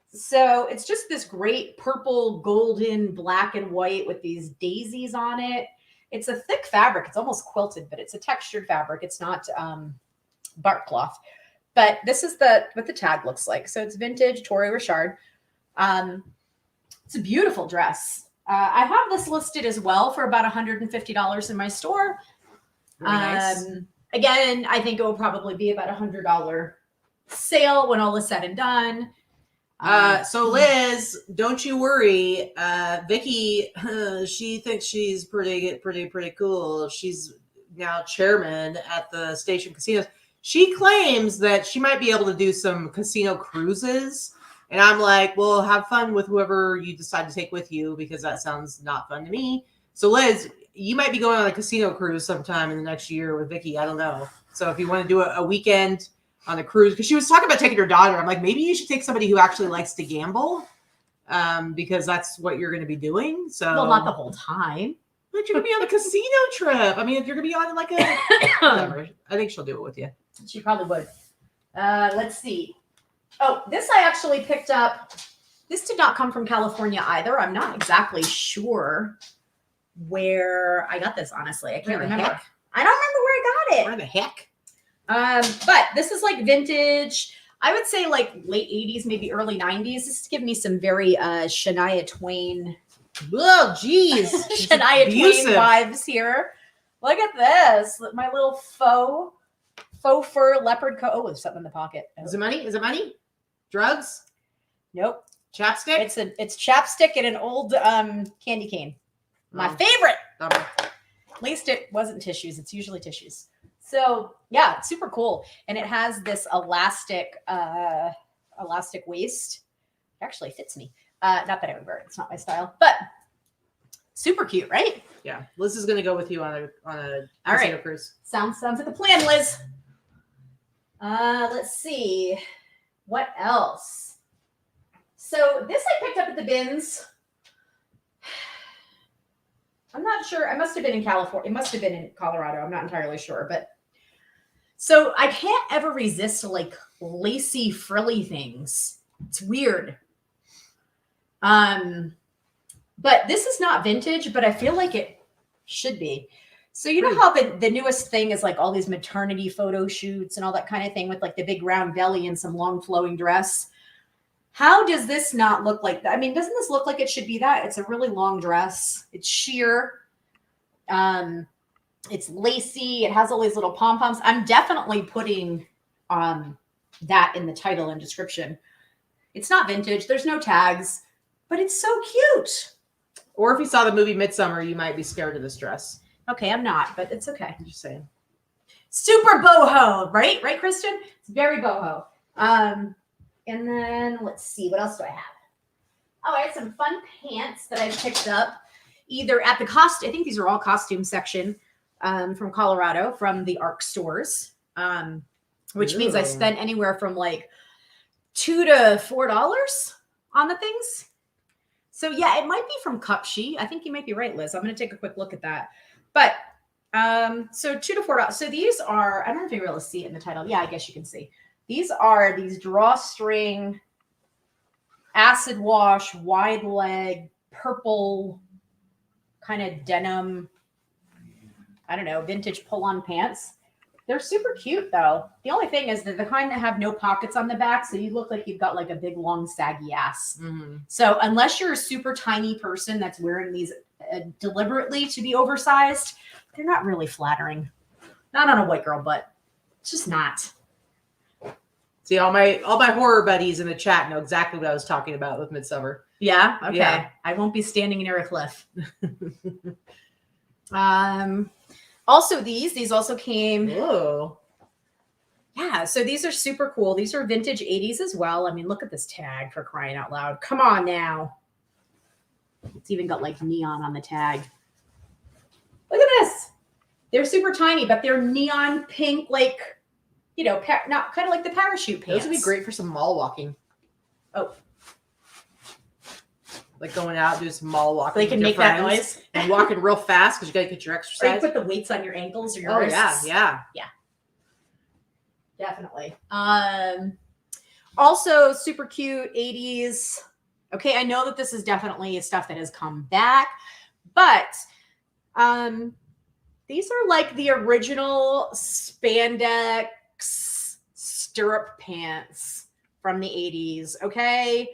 Speaker 1: So it's just this great purple, golden, black and white with these daisies on it. It's a thick fabric. It's almost quilted, but it's a textured fabric. It's not bark cloth. But this is what the tag looks like. So it's vintage Tory Richard. It's a beautiful dress. I have this listed as well for about $150 in my store.
Speaker 2: Nice.
Speaker 1: Again, I think it will probably be about $100 sale when all is said and done.
Speaker 2: So Liz, don't you worry. Vikki, she thinks she's pretty cool. She's now chairman at the Station Casinos. She claims that she might be able to do some casino cruises. And I'm like, well, have fun with whoever you decide to take with you, because that sounds not fun to me. So Liz, you might be going on a casino cruise sometime in the next year with Vikki. I don't know. So if you want to do a weekend on a cruise, because she was talking about taking her daughter. I'm like, maybe you should take somebody who actually likes to gamble, because that's what you're going to be doing. So,
Speaker 1: well, not the whole time.
Speaker 2: But you're going to be on a casino trip. I mean, if you're going to be on like a whatever, I think she'll do it with you.
Speaker 1: She probably would. Let's see. Oh, this I actually picked up. This did not come from California either. I'm not exactly sure where I got this, honestly. I can't remember.
Speaker 2: Heck?
Speaker 1: I don't remember where I got it.
Speaker 2: Where the heck?
Speaker 1: But this is like vintage. I would say like late 80s, maybe early 90s. This is giving me some very Shania Twain.
Speaker 2: Oh, geez.
Speaker 1: Shania Twain vibes here. Look at this. My little faux fur leopard coat. Oh, there's something in the pocket.
Speaker 2: Is it money? Is it money? Drugs?
Speaker 1: Nope.
Speaker 2: Chapstick?
Speaker 1: It's chapstick and an old candy cane. My favorite. At least it wasn't tissues. It's usually tissues. So yeah, it's super cool. And it has this elastic waist. It actually fits me. Not that I would wear it. It's not my style, but super cute, right?
Speaker 2: Yeah. Liz is going to go with you on a
Speaker 1: All
Speaker 2: casino
Speaker 1: right.
Speaker 2: cruise.
Speaker 1: Sounds like a plan, Liz. Let's see. What else? So this I picked up at the bins. I'm not sure. I must have been in California. It must have been in Colorado. I'm not entirely sure. But so I can't ever resist like lacy, frilly things. It's weird. But this is not vintage, but I feel like it should be. So you know how the newest thing is like all these maternity photo shoots and all that kind of thing with like the big round belly and some long flowing dress. How does this not look like that? I mean, doesn't this look like it should be that? It's a really long dress. It's sheer. It's lacy. It has all these little pom-poms. I'm definitely putting that in the title and description. It's not vintage. There's no tags. but it's so cute.
Speaker 2: Or if you saw the movie Midsummer, you might be scared of this dress.
Speaker 1: Okay, I'm not, but it's okay.
Speaker 2: I'm just saying.
Speaker 1: Super boho, right? Right, Kristen? It's very boho. And then let's see, what else do I have? Oh, I had some fun pants that I picked up either at the I think these are all costume section from Colorado, from the ARC stores, which means I spent anywhere from like $2 to $4 on the things. So yeah, it might be from Cupshe. I think you might be right, Liz. I'm going to take a quick look at that. But so $2 to $4. So these are, I don't know if you're able to see it in the title. Yeah, I guess you can see. These are these drawstring, acid wash, wide leg, purple kind of denim, I don't know, vintage pull-on pants. They're super cute though. The only thing is that the kind that have no pockets on the back, so you look like you've got like a big long saggy ass. Mm-hmm. So unless you're a super tiny person that's wearing these deliberately to be oversized, they're not really flattering. Not on a white girl butt. It's just not.
Speaker 2: See, all my horror buddies in the chat know exactly what I was talking about with Midsummer.
Speaker 1: Yeah. Okay.
Speaker 2: Yeah.
Speaker 1: I won't be standing near a cliff. Also, these also came.
Speaker 2: Whoa.
Speaker 1: Yeah, so these are super cool. These are vintage 80s as well. I mean, look at this tag, for crying out loud. Come on now. It's even got like neon on the tag. Look at this. They're super tiny, but they're neon pink, like, you know, not kind of like the parachute pants.
Speaker 2: Those would be great for some mall walking.
Speaker 1: Oh.
Speaker 2: Like going out, do some mall walking.
Speaker 1: They can make that noise.
Speaker 2: And walking real fast because you got to get your exercise.
Speaker 1: Or you put the weights on your ankles or your wrists.
Speaker 2: Yeah.
Speaker 1: Definitely. Also super cute 80s. Okay, I know that this is definitely stuff that has come back, but these are like the original spandex stirrup pants from the 80s, okay?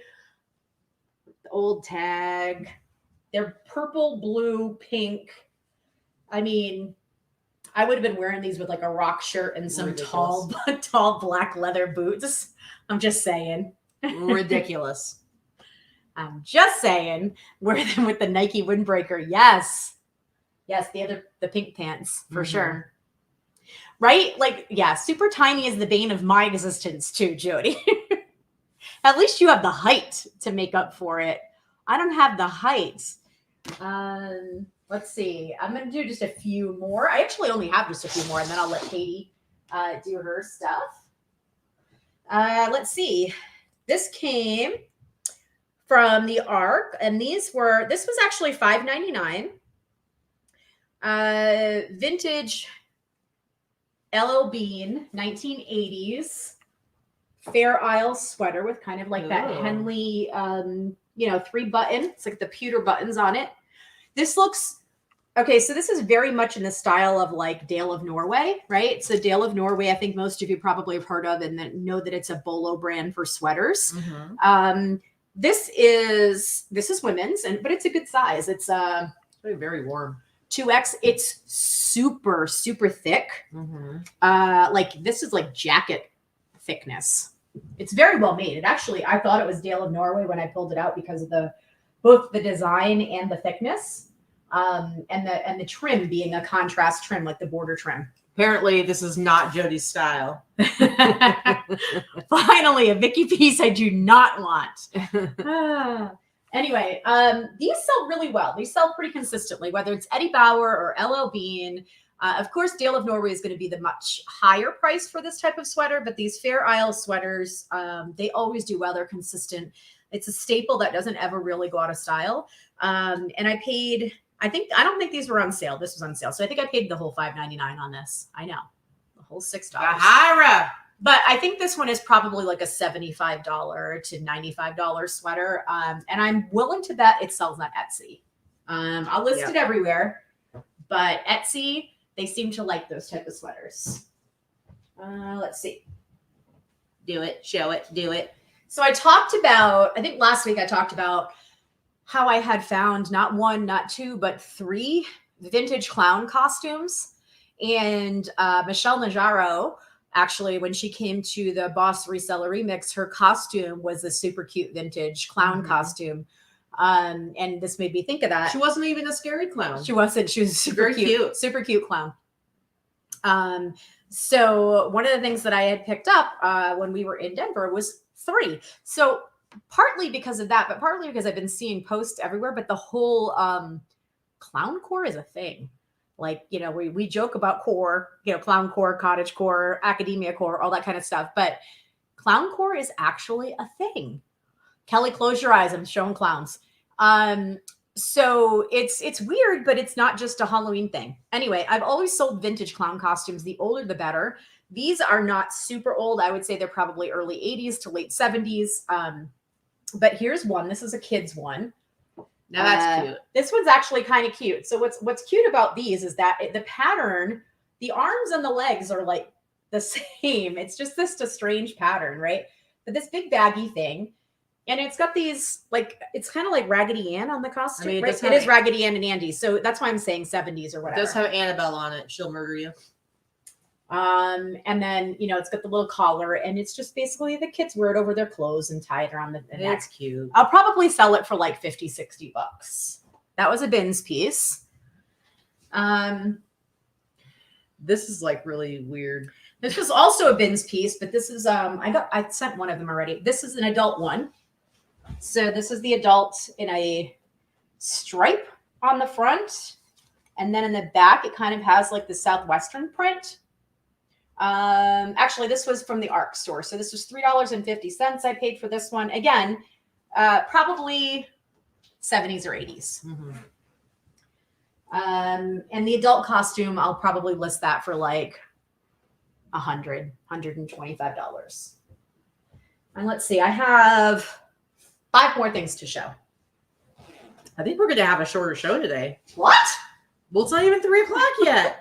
Speaker 1: The old tag. They're purple, blue, pink. I mean, I would have been wearing these with like a rock shirt and some tall black leather boots. I'm just saying.
Speaker 2: Ridiculous.
Speaker 1: I'm just saying. Wear them with the Nike windbreaker. Yes. Yes, the pink pants for sure. Right? Like, yeah, super tiny is the bane of my existence too, Jody. At least you have the height to make up for it. I don't have the height. Let's see. I'm going to do just a few more. I actually only have just a few more, and then I'll let Katy do her stuff. Let's see. This came from the ARC, and this was actually $5.99. Vintage LL Bean 1980s Fair Isle sweater with kind of like that Henley, 3-button. It's like the pewter buttons on it. This looks okay. So this is very much in the style of like Dale of Norway, right? So Dale of Norway, I think most of you probably have heard of and then know that it's a Bolo brand for sweaters. Mm-hmm. This is women's, but it's a good size. It's
Speaker 2: very warm.
Speaker 1: 2X. It's super, super thick. Mm-hmm. Like this is like jacket thickness. It's very well made. It actually, I thought it was Dale of Norway when I pulled it out because of both the design and the thickness, and the trim being a contrast trim, like the border trim.
Speaker 2: Apparently, this is not Jody's style.
Speaker 1: Finally, a Vikki piece I do not want. Anyway, these sell really well. These sell pretty consistently, whether it's Eddie Bauer or LL Bean. Of course, Dale of Norway is going to be the much higher price for this type of sweater, but these Fair Isle sweaters, they always do well. They're consistent. It's a staple that doesn't ever really go out of style. And I paid, I don't think these were on sale. This was on sale. So I think I paid the whole $5.99 on this. I know. The whole $6.
Speaker 2: Bahira.
Speaker 1: But I think this one is probably like a $75 to $95 sweater. And I'm willing to bet it sells on Etsy. I'll list it everywhere. But Etsy, they seem to like those type of sweaters. Let's see. Do it. Show it. Do it. So I think last week I talked about how I had found not one, not two, but 3 vintage clown costumes. And Michelle Najaro, actually, when she came to the Boss Reseller Remix, her costume was a super cute vintage clown costume. And this made me think of that.
Speaker 2: She wasn't even a scary clown.
Speaker 1: She wasn't. She was super
Speaker 2: Very cute.
Speaker 1: super cute clown. So one of the things that I had picked up when we were in Denver was 3. So partly because of that, but partly because I've been seeing posts everywhere. But the whole clown core is a thing. Like, you know, we joke about core, you know, clown core, cottage core, academia core, all that kind of stuff. But clown core is actually a thing. Kelly, close your eyes. I'm showing clowns. So it's weird, but it's not just a Halloween thing. Anyway, I've always sold vintage clown costumes. The older, the better. These are not super old. I would say they're probably early 80s to late 70s. But here's one. This is a kid's one.
Speaker 2: Now that's cute.
Speaker 1: This one's actually kind of cute. So what's cute about these is that the pattern, the arms and the legs are like the same. It's just a strange pattern, right? But this big baggy thing, and it's got these like, it's kind of like Raggedy Ann on the costume.
Speaker 2: I mean,
Speaker 1: right? It is Raggedy Ann and Andy. So that's why I'm saying 70s or whatever.
Speaker 2: It does have Annabelle on it. She'll murder you.
Speaker 1: And then, you know, it's got the little collar, and it's just basically the kids wear it over their clothes and tie it around the neck.
Speaker 2: That's cute.
Speaker 1: I'll probably sell it for like $50-$60. That was a bins piece.
Speaker 2: This is like really weird.
Speaker 1: This was also a bins piece, but this is I sent one of them already. This is an adult one. So this is the adult in a stripe on the front, and then in the back it kind of has like the Southwestern print. Actually, this was from the ARC store. So this was $3.50 I paid for this one. Again, probably 70s or 80s.
Speaker 2: Mm-hmm.
Speaker 1: And the adult costume, I'll probably list that for like $125. And let's see, I have 5 more things to show.
Speaker 2: I think we're going to have a shorter show today.
Speaker 1: What?
Speaker 2: Well, it's not even 3 o'clock yet.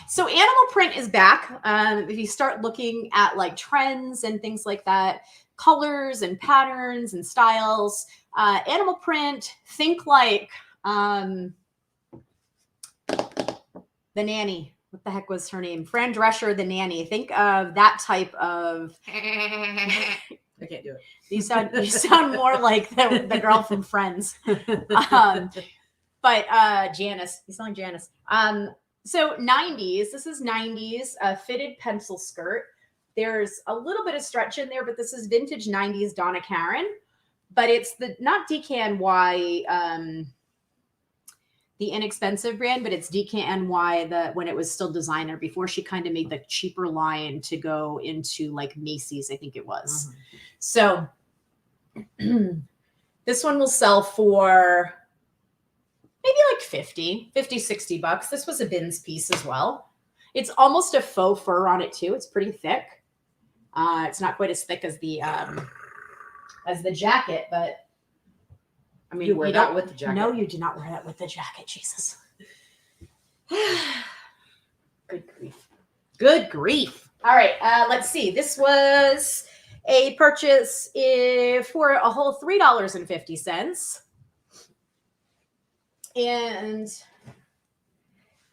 Speaker 1: So animal print is back. If you start looking at like trends and things like that, colors and patterns and styles, animal print, think like the nanny. What the heck was her name? Fran Drescher, the nanny. Think of that type of.
Speaker 2: I can't do it.
Speaker 1: You sound more like the girl from Friends. But Janice. You sound like Janice. So 90s, this is 90s, a fitted pencil skirt. There's a little bit of stretch in there, but this is vintage 90s Donna Karan. But it's not DKNY, the inexpensive brand, but it's DKNY when it was still designer, before she kind of made the cheaper line to go into like Macy's, I think it was. Mm-hmm. So this one will sell for maybe like $60. This was a bins piece as well. It's almost a faux fur on it too. It's pretty thick. It's not quite as thick as the jacket, but
Speaker 2: I mean, you wear that with the jacket.
Speaker 1: No, you do not wear that with the jacket. Jesus. Good grief. Good grief. All right. Let's see. This was a purchase for a whole $3.50. And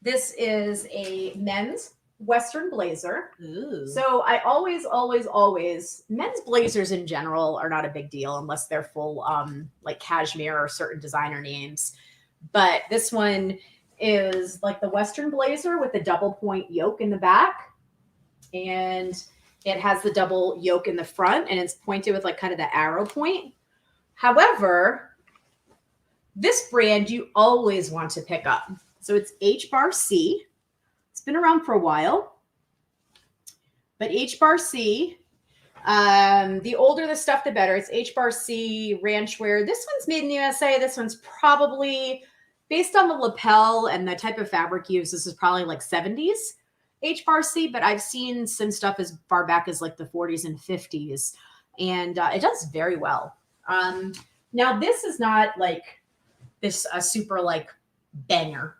Speaker 1: this is a men's Western blazer.
Speaker 2: Ooh.
Speaker 1: So I always, men's blazers in general are not a big deal unless they're full like cashmere or certain designer names. But this one is like the Western blazer with the double point yoke in the back. And it has the double yoke in the front, and it's pointed with like kind of the arrow point. However, this brand you always want to pick up. So it's H-Bar-C. It's been around for a while. But H-Bar-C, the older the stuff, the better. It's H-Bar-C ranch wear. This one's made in the USA. This one's probably, based on the lapel and the type of fabric used, this is probably like 70s H-Bar-C. But I've seen some stuff as far back as like the 40s and 50s. And it does very well. Now, this is not like this super like banger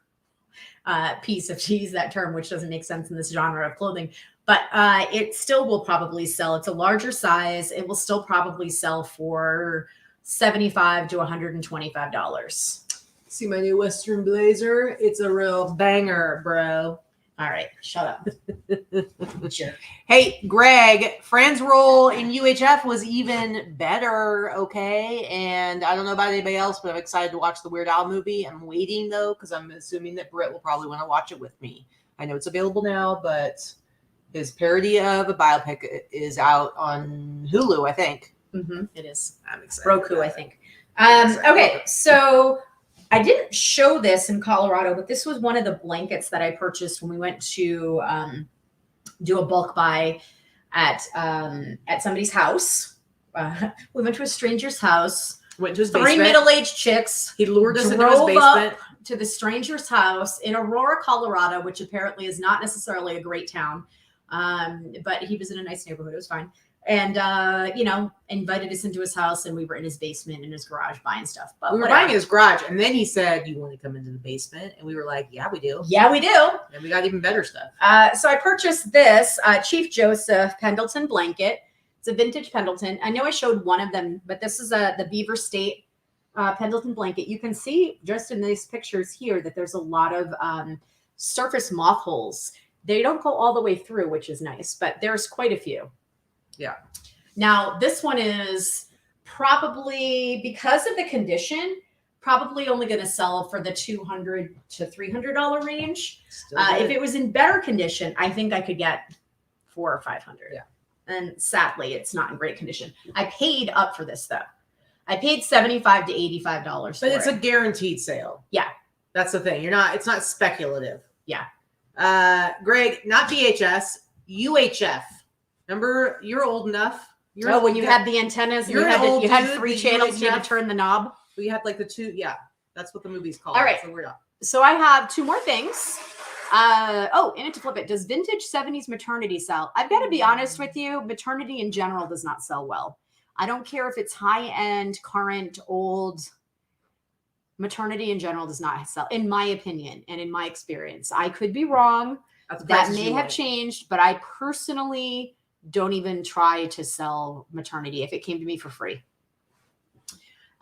Speaker 1: piece, of to use that term, which doesn't make sense in this genre of clothing, but it still will probably sell. It's a larger size. It will still probably sell for $75 to $125.
Speaker 2: See my new Western blazer? It's a real banger, bro.
Speaker 1: All right, shut up. Jerk.
Speaker 2: Hey, Greg, Fran's role in UHF was even better, okay? And I don't know about anybody else, but I'm excited to watch the Weird Al movie. I'm waiting, though, because I'm assuming that Britt will probably want to watch it with me. I know it's available now, but his parody of a biopic is out on Hulu, I think.
Speaker 1: Mm-hmm, it is.
Speaker 2: I'm excited.
Speaker 1: Roku, I think. Okay, so I didn't show this in Colorado, but this was one of the blankets that I purchased when we went to do a bulk buy at somebody's house. We went to a stranger's house.
Speaker 2: Went to his
Speaker 1: 3
Speaker 2: basement.
Speaker 1: middle-aged chicks.
Speaker 2: He lured us into his
Speaker 1: drove
Speaker 2: basement.
Speaker 1: up to the stranger's house in Aurora, Colorado, which apparently is not necessarily a great town. But he was in a nice neighborhood. It was fine. And, invited us into his house, and we were in his basement, in his garage buying stuff. But
Speaker 2: we were buying his garage, and then he said, "You want to come into the basement?" And we were like, "Yeah, we do."
Speaker 1: Yeah, we do.
Speaker 2: And we got even better stuff.
Speaker 1: So I purchased this Chief Joseph Pendleton blanket. It's a vintage Pendleton. I know I showed one of them, but this is the Beaver State Pendleton blanket. You can see just in these pictures here that there's a lot of surface moth holes. They don't go all the way through, which is nice, but there's quite a few. Yeah. Now, this one is probably, because of the condition, probably only going to sell for the $200 to $300 range. If it was in better condition, I think I could get $400 or $500.
Speaker 2: Yeah.
Speaker 1: And sadly, it's not in great condition. I paid up for this, though. I paid $75 to $85
Speaker 2: But it's a guaranteed sale.
Speaker 1: Yeah.
Speaker 2: That's the thing. It's not speculative.
Speaker 1: Yeah.
Speaker 2: Greg, not VHS, UHF. Remember, you're old enough.
Speaker 1: When you had the antennas and you had 3 channels, you had to turn the knob.
Speaker 2: We had like the 2. Yeah, that's what the movie's called.
Speaker 1: All right.
Speaker 2: So we're done.
Speaker 1: So I have 2 more things. In it to flip it. Does vintage 70s maternity sell? I've got to be honest with you. Maternity in general does not sell well. I don't care if it's high-end, current, old. Maternity in general does not sell, in my opinion and in my experience. I could be wrong. That may have changed, but I personally don't even try to sell maternity if it came to me for free.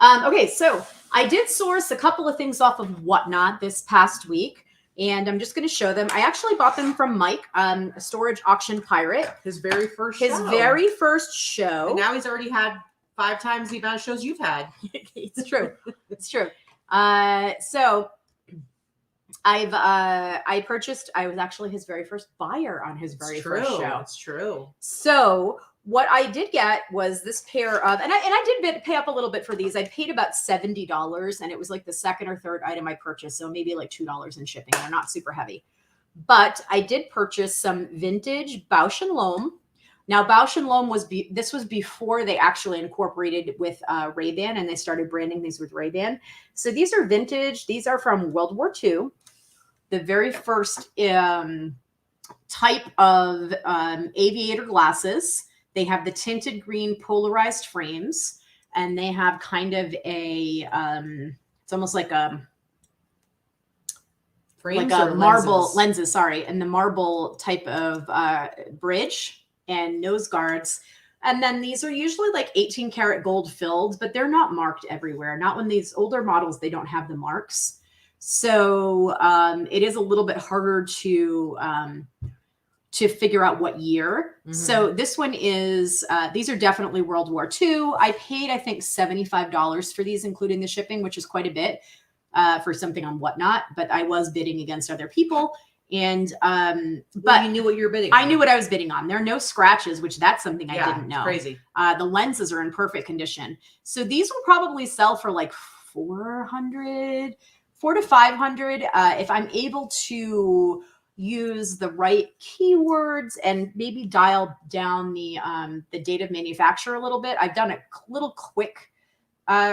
Speaker 1: Okay, so I did source a couple of things off of Whatnot this past week, and I'm just going to show them. I actually bought them from Mike, a storage auction pirate.
Speaker 2: His very first show. And now he's already had 5 times the amount of shows you've had.
Speaker 1: It's true. It's true. So I was actually his very first buyer on his very first show.
Speaker 2: It's true.
Speaker 1: So what I did get was this pair of, and I did pay up a little bit for these. I paid about $70, and it was like the second or third item I purchased. So maybe like $2 in shipping. They're not super heavy, but I did purchase some vintage Bausch & Lomb. Now, Bausch & Lomb this was before they actually incorporated with Ray-Ban, and they started branding these with Ray-Ban. So these are vintage. These are from World War II. The very first type of aviator glasses. They have the tinted green polarized frames, and they have kind of a, it's almost like a marble lenses, and the marble type of bridge and nose guards. And then these are usually like 18 karat gold filled, but they're not marked everywhere. Not when these older models, they don't have the marks. So it is a little bit harder to figure out what year. Mm-hmm. So this one is, these are definitely World War II. I paid, I think, $75 for these, including the shipping, which is quite a bit for something on Whatnot, but I was bidding against other people. And, but
Speaker 2: you knew what you were bidding on.
Speaker 1: I knew what I was bidding on. There are no scratches, which that's something I didn't know.
Speaker 2: Crazy.
Speaker 1: The lenses are in perfect condition. So these will probably sell for like $400 to $500 if I'm able to use the right keywords and maybe dial down the date of manufacture a little bit. I've done a little quick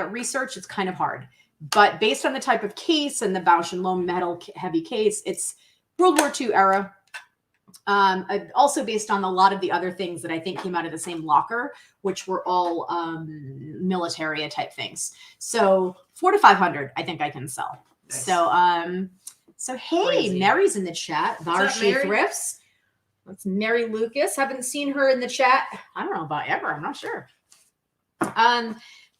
Speaker 1: research. It's kind of hard, but based on the type of case and the Bausch & Lomb metal heavy case, it's World War II era. Also based on a lot of the other things that I think came out of the same locker, which were all military type things. So $400 to $500, I think I can sell. Nice. So hey, crazy. Mary's in the chat. Varshy Thrifts. That's Mary Lucas. Haven't seen her in the chat. I don't know about ever. I'm not sure. The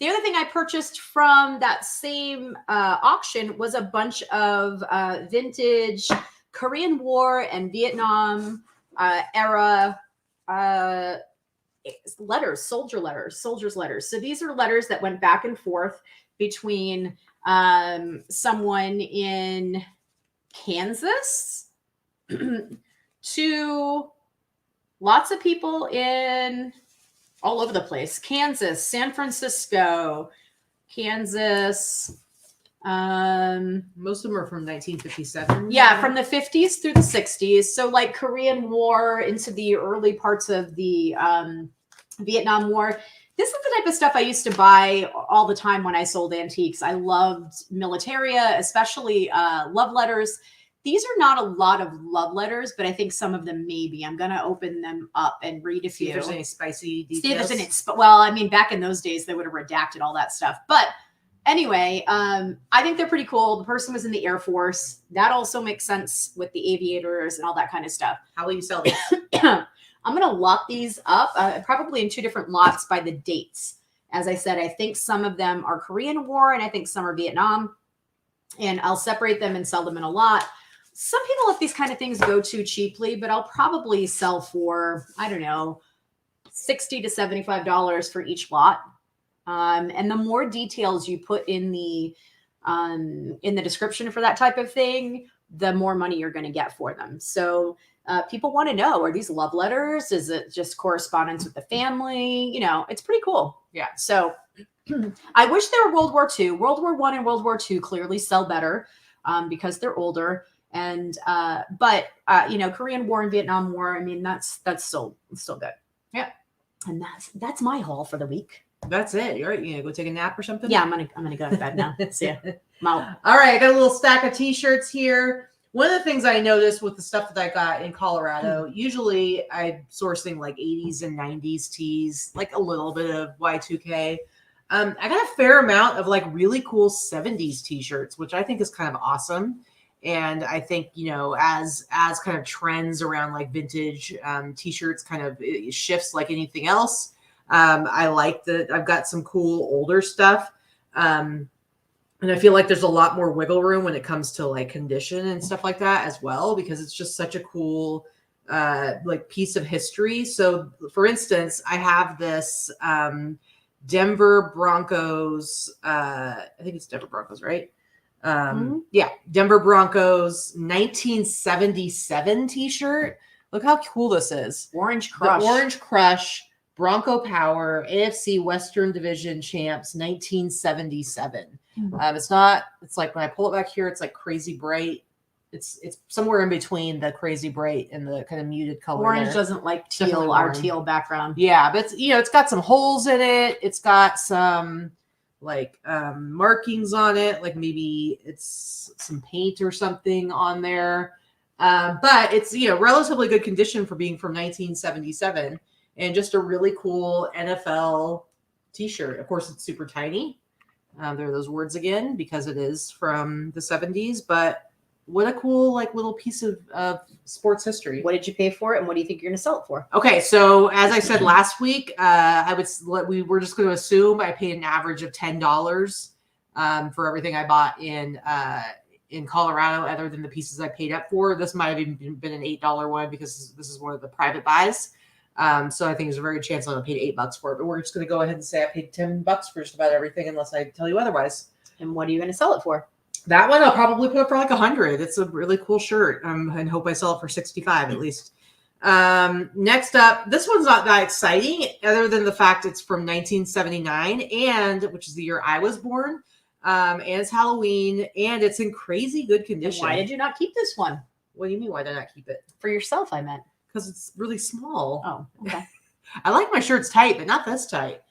Speaker 1: other thing I purchased from that same auction was a bunch of vintage Korean War and Vietnam era letters, soldiers' letters. So these are letters that went back and forth between someone in Kansas to lots of people in all over the place. Kansas, San Francisco, Kansas.
Speaker 2: Most of them are from 1957.
Speaker 1: Yeah, from the 50s through the 60s. So like Korean War into the early parts of the Vietnam War. This is the type of stuff I used to buy all the time when I sold antiques. I loved militaria, especially love letters. These are not a lot of love letters, but I think some of them maybe. I'm going to open them up and read a few.
Speaker 2: See if there's any spicy details.
Speaker 1: See if there's any, well, I mean, back in those days, they would have redacted all that stuff. But anyway, I think they're pretty cool. The person was in the Air Force. That also makes sense with the aviators and all that kind of stuff.
Speaker 2: How will you sell these?
Speaker 1: I'm going to lot these up probably in 2 different lots by the dates. As I said, I think some of them are Korean War and I think some are Vietnam. And I'll separate them and sell them in a lot. Some people let these kind of things go too cheaply, but I'll probably sell for, I don't know, $60 to $75 for each lot. And the more details you put in the description for that type of thing, the more money you're going to get for them. So people want to know, are these love letters? Is it just correspondence with the family? You know, it's pretty cool.
Speaker 2: Yeah.
Speaker 1: So I wish they were World War II. World War I and World War II clearly sell better because they're older. And but you know, Korean War and Vietnam War, I mean, that's still good.
Speaker 2: Yeah.
Speaker 1: And that's my haul for the week.
Speaker 2: That's it. You're right. You gonna go take a nap or something?
Speaker 1: Yeah, I'm gonna go to bed now. See ya. I'm out.
Speaker 2: All right, I got a little stack of t-shirts here. One of the things I noticed with the stuff that I got in Colorado, usually I'm sourcing like 80s and 90s tees, like a little bit of Y2K. I got a fair amount of like really cool 70s t-shirts, which I think is kind of awesome. And I think, you know, as kind of trends around like vintage t-shirts kind of it shifts like anything else. I like that I've got some cool older stuff. And I feel like there's a lot more wiggle room when it comes to like condition and stuff like that as well, because it's just such a cool like piece of history. So for instance, I have this Denver Broncos, I think it's Denver Broncos, right? Yeah, Denver Broncos 1977 t-shirt. Look how cool this is.
Speaker 1: Orange Crush.
Speaker 2: The Orange Crush Bronco Power AFC Western Division Champs 1977. It's like when I pull it back here, it's like crazy bright. It's somewhere in between the crazy bright and the kind of muted color.
Speaker 1: Orange
Speaker 2: there.
Speaker 1: doesn't like teal, our teal background.
Speaker 2: Yeah, but it's, you know, it's got some holes in it. It's got some like markings on it, like maybe it's some paint or something on there. But it's, you know, relatively good condition for being from 1977 and just a really cool NFL t-shirt. Of course, it's super tiny. There are those words again because it is from the 70s, but what a cool like little piece of sports history.
Speaker 1: What did you pay for it, and what do you think you're going to sell it for?
Speaker 2: Okay, so as I said last week, we were just going to assume I paid an average of $10 for everything I bought in Colorado, other than the pieces I paid up for. This might have even been an $8 one because this is one of the private buys. So I think there's a very good chance I'm going to pay $8 for it. But we're just going to go ahead and say I paid $10 for just about everything, unless I tell you otherwise.
Speaker 1: And what are you going to sell it for?
Speaker 2: That one I'll probably put up for like $100. It's a really cool shirt. And hope I sell it for $65 at least. Next up, this one's not that exciting, other than the fact it's from 1979, and which is the year I was born. And it's Halloween, and it's in crazy good condition.
Speaker 1: And why did you not keep this one?
Speaker 2: What do you mean? Why did I not keep it?
Speaker 1: For yourself, I meant.
Speaker 2: Because it's really small.
Speaker 1: Oh, okay.
Speaker 2: I like my shirts tight, but not this tight.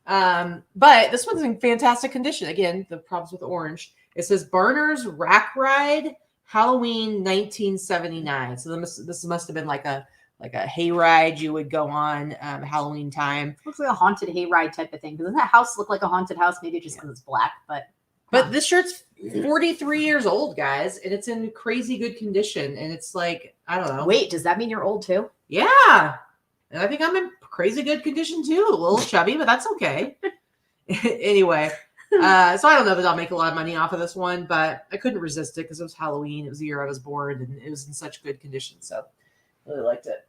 Speaker 2: But this one's in fantastic condition. Again, the problems with orange. It says Barner's Rack Ride Halloween 1979. So this must have been like a hayride you would go on Halloween time.
Speaker 1: Looks like a haunted hayride type of thing. Doesn't that house look like a haunted house? Maybe just because it's black, but
Speaker 2: this shirt's 43 years old, guys, and it's in crazy good condition. And it's like, I don't know.
Speaker 1: Wait, does that mean you're old too?
Speaker 2: Yeah. And I think I'm in crazy good condition too. A little chubby, but that's okay. Anyway, So I don't know that I'll make a lot of money off of this one, but I couldn't resist it because it was Halloween. It was the year I was born, and it was in such good condition. So I really liked it.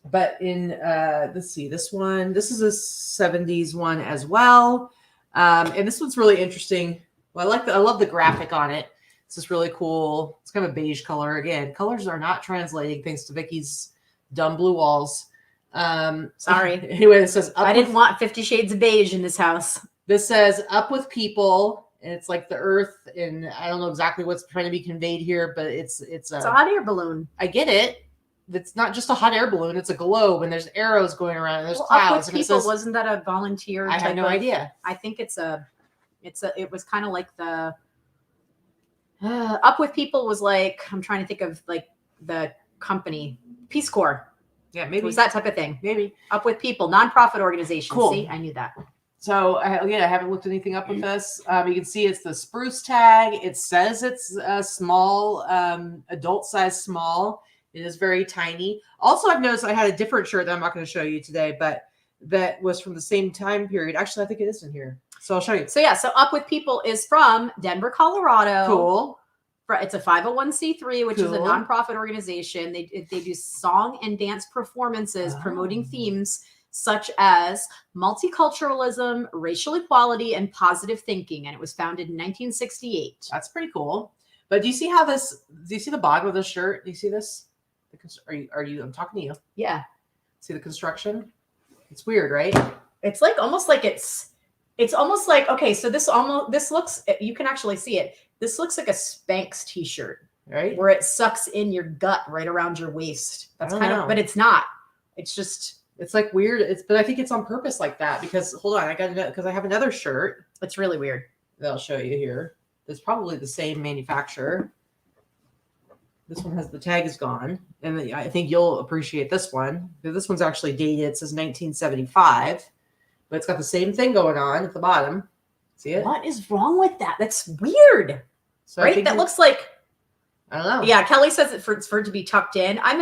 Speaker 2: But in let's see, this is a 70s one as well. And this one's really interesting. Well, I love the graphic on it. It's just really cool. It's kind of a beige color. Again, colors are not translating thanks to Vicki's dumb blue walls.
Speaker 1: Sorry.
Speaker 2: Anyway, it says
Speaker 1: I didn't want 50 Shades of Beige in this house.
Speaker 2: This says up with people, and it's like the earth, and I don't know exactly what's trying to be conveyed here, but it's
Speaker 1: a hot air balloon.
Speaker 2: I get it. It's not just a hot air balloon, it's a globe, and there's arrows going around, and there's clouds.
Speaker 1: Up with people, wasn't that a volunteer?
Speaker 2: I have no idea.
Speaker 1: I think it was kind of like the Up with People was like, I'm trying to think of like the company, Peace Corps.
Speaker 2: Yeah, maybe.
Speaker 1: It was that type of thing.
Speaker 2: Maybe.
Speaker 1: Up with People, nonprofit organization.
Speaker 2: Cool.
Speaker 1: See, I knew that.
Speaker 2: So again, I haven't looked anything up with this. You can see it's the spruce tag. It says it's a small, adult size small. It is very tiny. Also, I've noticed I had a different shirt that I'm not going to show you today, but that was from the same time period. Actually, I think it is in here. So I'll show you.
Speaker 1: So yeah, so Up with People is from Denver, Colorado.
Speaker 2: Cool.
Speaker 1: It's a 501c3, which is a
Speaker 2: Cool.
Speaker 1: nonprofit organization. They do song and dance performances promoting themes such as multiculturalism, racial equality, and positive thinking. And it was founded in 1968.
Speaker 2: That's pretty cool. But do you see the bottom of the shirt? Do you see this? Are you, I'm talking to you.
Speaker 1: Yeah.
Speaker 2: See the construction? It's weird, right?
Speaker 1: It's like almost like it's almost like, okay, so this looks, you can actually see it. This looks like a Spanx t-shirt,
Speaker 2: right?
Speaker 1: Where it sucks in your gut right around your waist. That's kind of, but it's not. It's just,
Speaker 2: it's like weird. But I think it's on purpose like that because hold on, because I have another shirt.
Speaker 1: It's really weird.
Speaker 2: That I'll show you here. It's probably the same manufacturer. This one has the tag is gone, and I think you'll appreciate this one. This one's actually dated. It says 1975, but it's got the same thing going on at the bottom. See it?
Speaker 1: What is wrong with that? That's weird.
Speaker 2: So
Speaker 1: right? That looks like,
Speaker 2: I don't know.
Speaker 1: Yeah, Kelly says it for it to be tucked in. I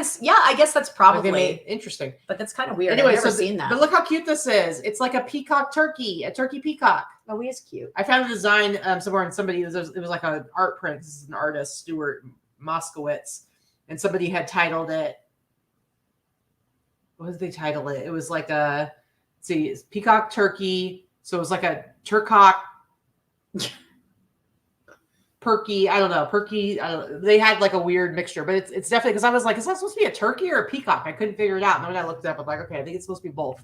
Speaker 1: guess that's probably
Speaker 2: interesting.
Speaker 1: But that's kind of weird.
Speaker 2: Anyway,
Speaker 1: I've never seen that.
Speaker 2: But look how cute this is. It's like a peacock turkey, a turkey peacock.
Speaker 1: Oh, he is cute.
Speaker 2: I found a design somewhere, and it was like an art print. This is an artist, Stuart Moskowitz, and somebody had titled it. What did they title it? It was like it's peacock turkey. So it was like a turcock. Perky, I don't know. Perky, I don't know. They had like a weird mixture, but it's definitely, because I was like, is that supposed to be a turkey or a peacock? I couldn't figure it out. And then when I looked it up, I'm like, okay, I think it's supposed to be both.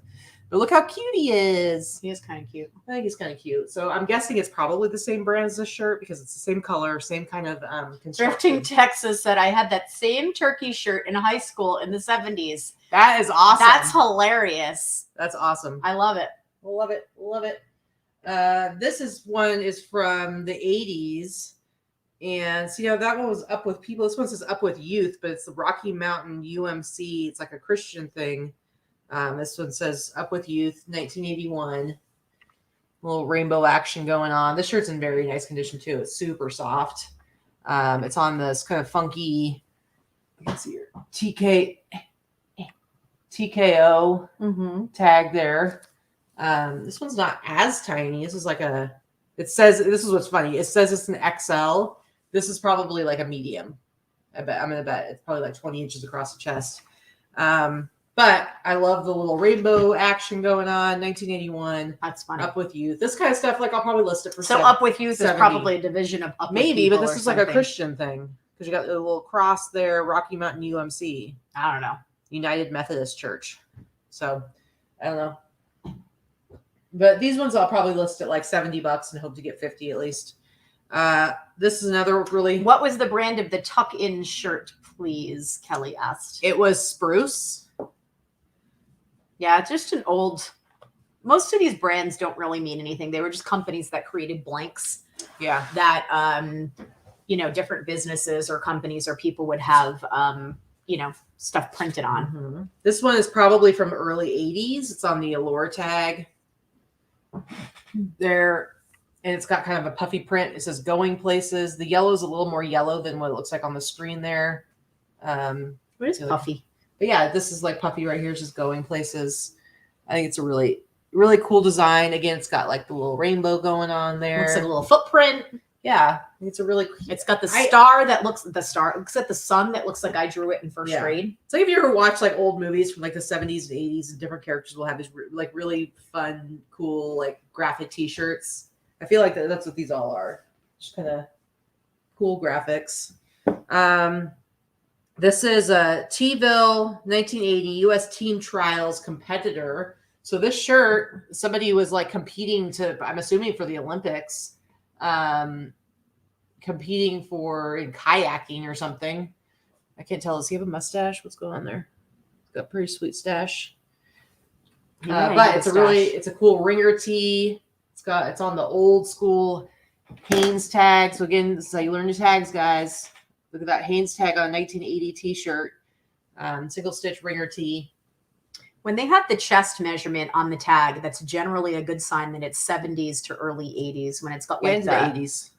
Speaker 2: But look how cute he is.
Speaker 1: He is kind of cute.
Speaker 2: I think he's kind of cute. So I'm guessing it's probably the same brand as this shirt because it's the same color, same kind of construction.
Speaker 1: Drifting Texas said I had that same turkey shirt in high school in the 70s.
Speaker 2: That is awesome.
Speaker 1: That's hilarious.
Speaker 2: That's awesome.
Speaker 1: I love it.
Speaker 2: Love it. Love it. This one is from the 80s. And see how that one was Up with People. This one says Up with Youth, but it's the Rocky Mountain UMC. It's like a Christian thing. This one says Up with Youth, 1981. A little rainbow action going on. This shirt's in very nice condition too. It's super soft. It's on this kind of funky, I can see here, TKO tag there. This one's not as tiny. This is like this is what's funny. It says it's an XL. This is probably like a medium. I'm going to bet it's probably like 20 inches across the chest. But I love the little rainbow action going on. 1981.
Speaker 1: That's funny.
Speaker 2: Up with Youth. This kind of stuff, like I'll probably list it for
Speaker 1: Up with Youth
Speaker 2: 70.
Speaker 1: is probably a division of Up
Speaker 2: Maybe,
Speaker 1: with
Speaker 2: but this is like a Christian thing. Because you got the little cross there, Rocky Mountain UMC.
Speaker 1: I don't know. United
Speaker 2: Methodist Church. So, I don't know. But these ones I'll probably list at like $70 and hope to get 50 at least. This is another really.
Speaker 1: What was the brand of the tuck-in shirt, please? Kelly asked.
Speaker 2: It was Spruce.
Speaker 1: Yeah, it's just an old. Most of these brands don't really mean anything. They were just companies that created blanks.
Speaker 2: Yeah.
Speaker 1: That different businesses or companies or people would have stuff printed on.
Speaker 2: Mm-hmm. This one is probably from early 80s. It's on the Allure tag. There, and it's got kind of a puffy print. It says Going Places. The yellow is a little more yellow than what it looks like on the screen there.
Speaker 1: What is puffy?
Speaker 2: But yeah, this is like puffy right here. It's just Going Places. I think it's a really really cool design. Again, it's got like the little rainbow going on there.
Speaker 1: Looks like a little footprint.
Speaker 2: Yeah, it's a really.
Speaker 1: It's got the star that looks looks at the sun that looks like I drew it in first grade.
Speaker 2: It's like if you ever watch like old movies from like the 70s and 80s, and different characters will have these like really fun, cool like graphic T-shirts. I feel like that's what these all are. Just kind of cool graphics. This is a T-Ville 1980 U.S. Team Trials competitor. So this shirt, somebody was like competing to, I'm assuming for the Olympics. Competing for in kayaking or something. I can't tell. Does he have a mustache? What's going on there? He's got a pretty sweet stash. But it's a cool ringer tee. It's on the old school Hanes tag. So again, this is how you learn your tags, guys. Look at that Hanes tag on a 1980 t-shirt. Single stitch ringer tee.
Speaker 1: When they have the chest measurement on the tag, that's generally a good sign that it's 70s to early 80s. When it's got like
Speaker 2: the 80s.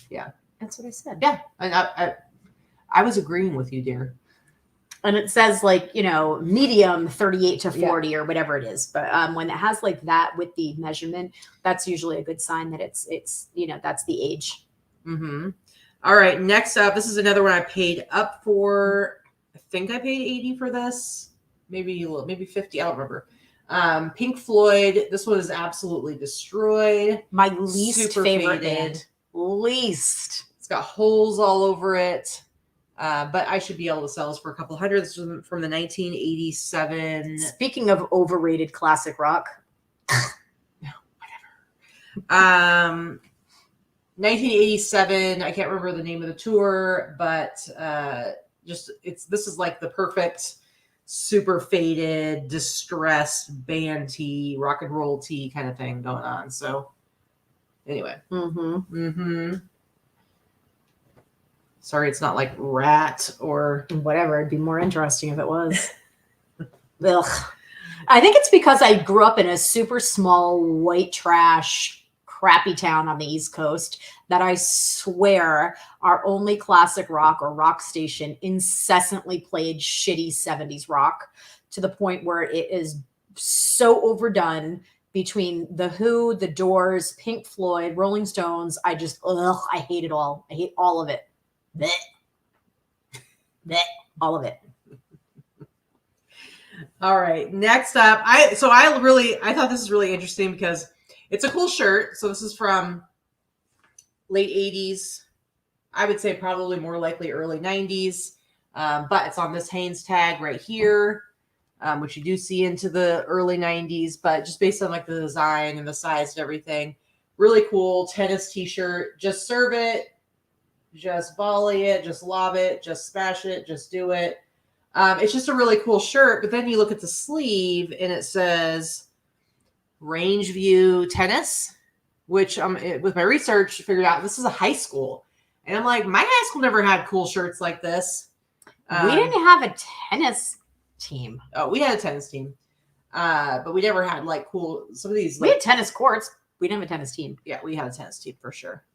Speaker 2: Yeah,
Speaker 1: that's what I said.
Speaker 2: Yeah, and I was agreeing with you, dear.
Speaker 1: And it says like, you know, medium 38 to 40 or whatever it is. But when it has like that with the measurement, that's usually a good sign that it's you know, that's the age.
Speaker 2: Mm-hmm. All right, next up, this is another one I paid up for. I think I paid 80 for this. Maybe 50. I don't remember. Pink Floyd. This one is absolutely destroyed.
Speaker 1: My least favorite band.
Speaker 2: It's got holes all over it. But I should be able to sell this for a couple hundred. This was from the 1987.
Speaker 1: Speaking of overrated classic rock.
Speaker 2: Whatever. 1987. I can't remember the name of the tour, but this is like the perfect super faded, distressed band tee, rock and roll tee kind of thing going on. So anyway. Sorry, it's not like Rat or
Speaker 1: whatever. It'd be more interesting if it was. Ugh. I think it's because I grew up in a super small white trash crappy town on the East Coast that I swear our only classic rock or rock station incessantly played shitty 70s rock to the point where it is so overdone between The Who, The Doors, Pink Floyd, Rolling Stones. I hate it all. I hate all of it. Blech. Blech. All of it.
Speaker 2: All right. Next up, I thought this is really interesting because it's a cool shirt. So this is from late 80s. I would say probably more likely early 90s. But it's on this Hanes tag right here, which you do see into the early 90s. But just based on like the design and the size and everything, really cool tennis t-shirt. Just serve it. Just volley it. Just lob it. Just smash it. Just do it. It's just a really cool shirt. But then you look at the sleeve and it says Range View Tennis, which with my research figured out this is a high school. And I'm like, my high school never had cool shirts like this.
Speaker 1: We didn't have a tennis team.
Speaker 2: Oh, we had a tennis team. But we never had like cool, some of these.
Speaker 1: We had tennis courts. We didn't have a tennis team.
Speaker 2: Yeah, we had a tennis team for sure.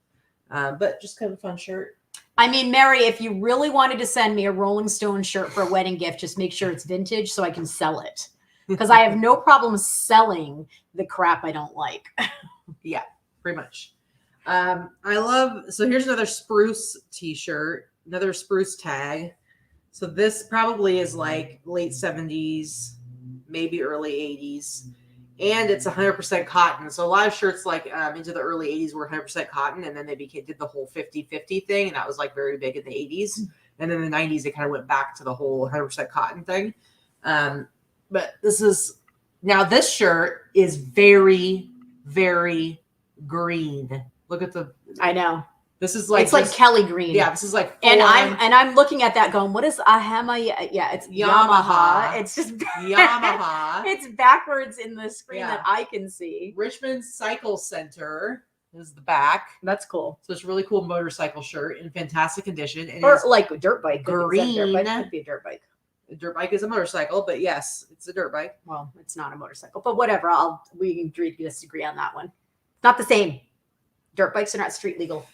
Speaker 2: But just kind of a fun shirt.
Speaker 1: I mean, Mary, if you really wanted to send me a Rolling Stone shirt for a wedding gift, just make sure it's vintage so I can sell it. Because I have no problem selling the crap I don't like.
Speaker 2: Yeah, pretty much. So here's another spruce t-shirt, another spruce tag. So this probably is like late 70s, maybe early 80s. And it's 100% cotton. So a lot of shirts like into the early 80s were 100% cotton. And then they did the whole 50-50 thing. And that was like very big in the 80s. And then in the 90s, they kind of went back to the whole 100% cotton thing. But this shirt is very, very green. Look at
Speaker 1: I know.
Speaker 2: This is like,
Speaker 1: it's like Kelly green.
Speaker 2: Yeah, this is like,
Speaker 1: and I'm looking at that going, what is Ahema? Yeah, it's Yamaha. It's just
Speaker 2: Yamaha.
Speaker 1: It's backwards in the screen that I can see.
Speaker 2: Richmond Cycle Center is the back.
Speaker 1: That's cool.
Speaker 2: So it's a really cool motorcycle shirt in fantastic condition. And
Speaker 1: or like a dirt bike.
Speaker 2: Green.
Speaker 1: Could be a dirt bike.
Speaker 2: A dirt bike is a motorcycle, but yes, it's a dirt bike.
Speaker 1: Well, it's not a motorcycle, but whatever. We can disagree on that one. Not the same. Dirt bikes are not street legal.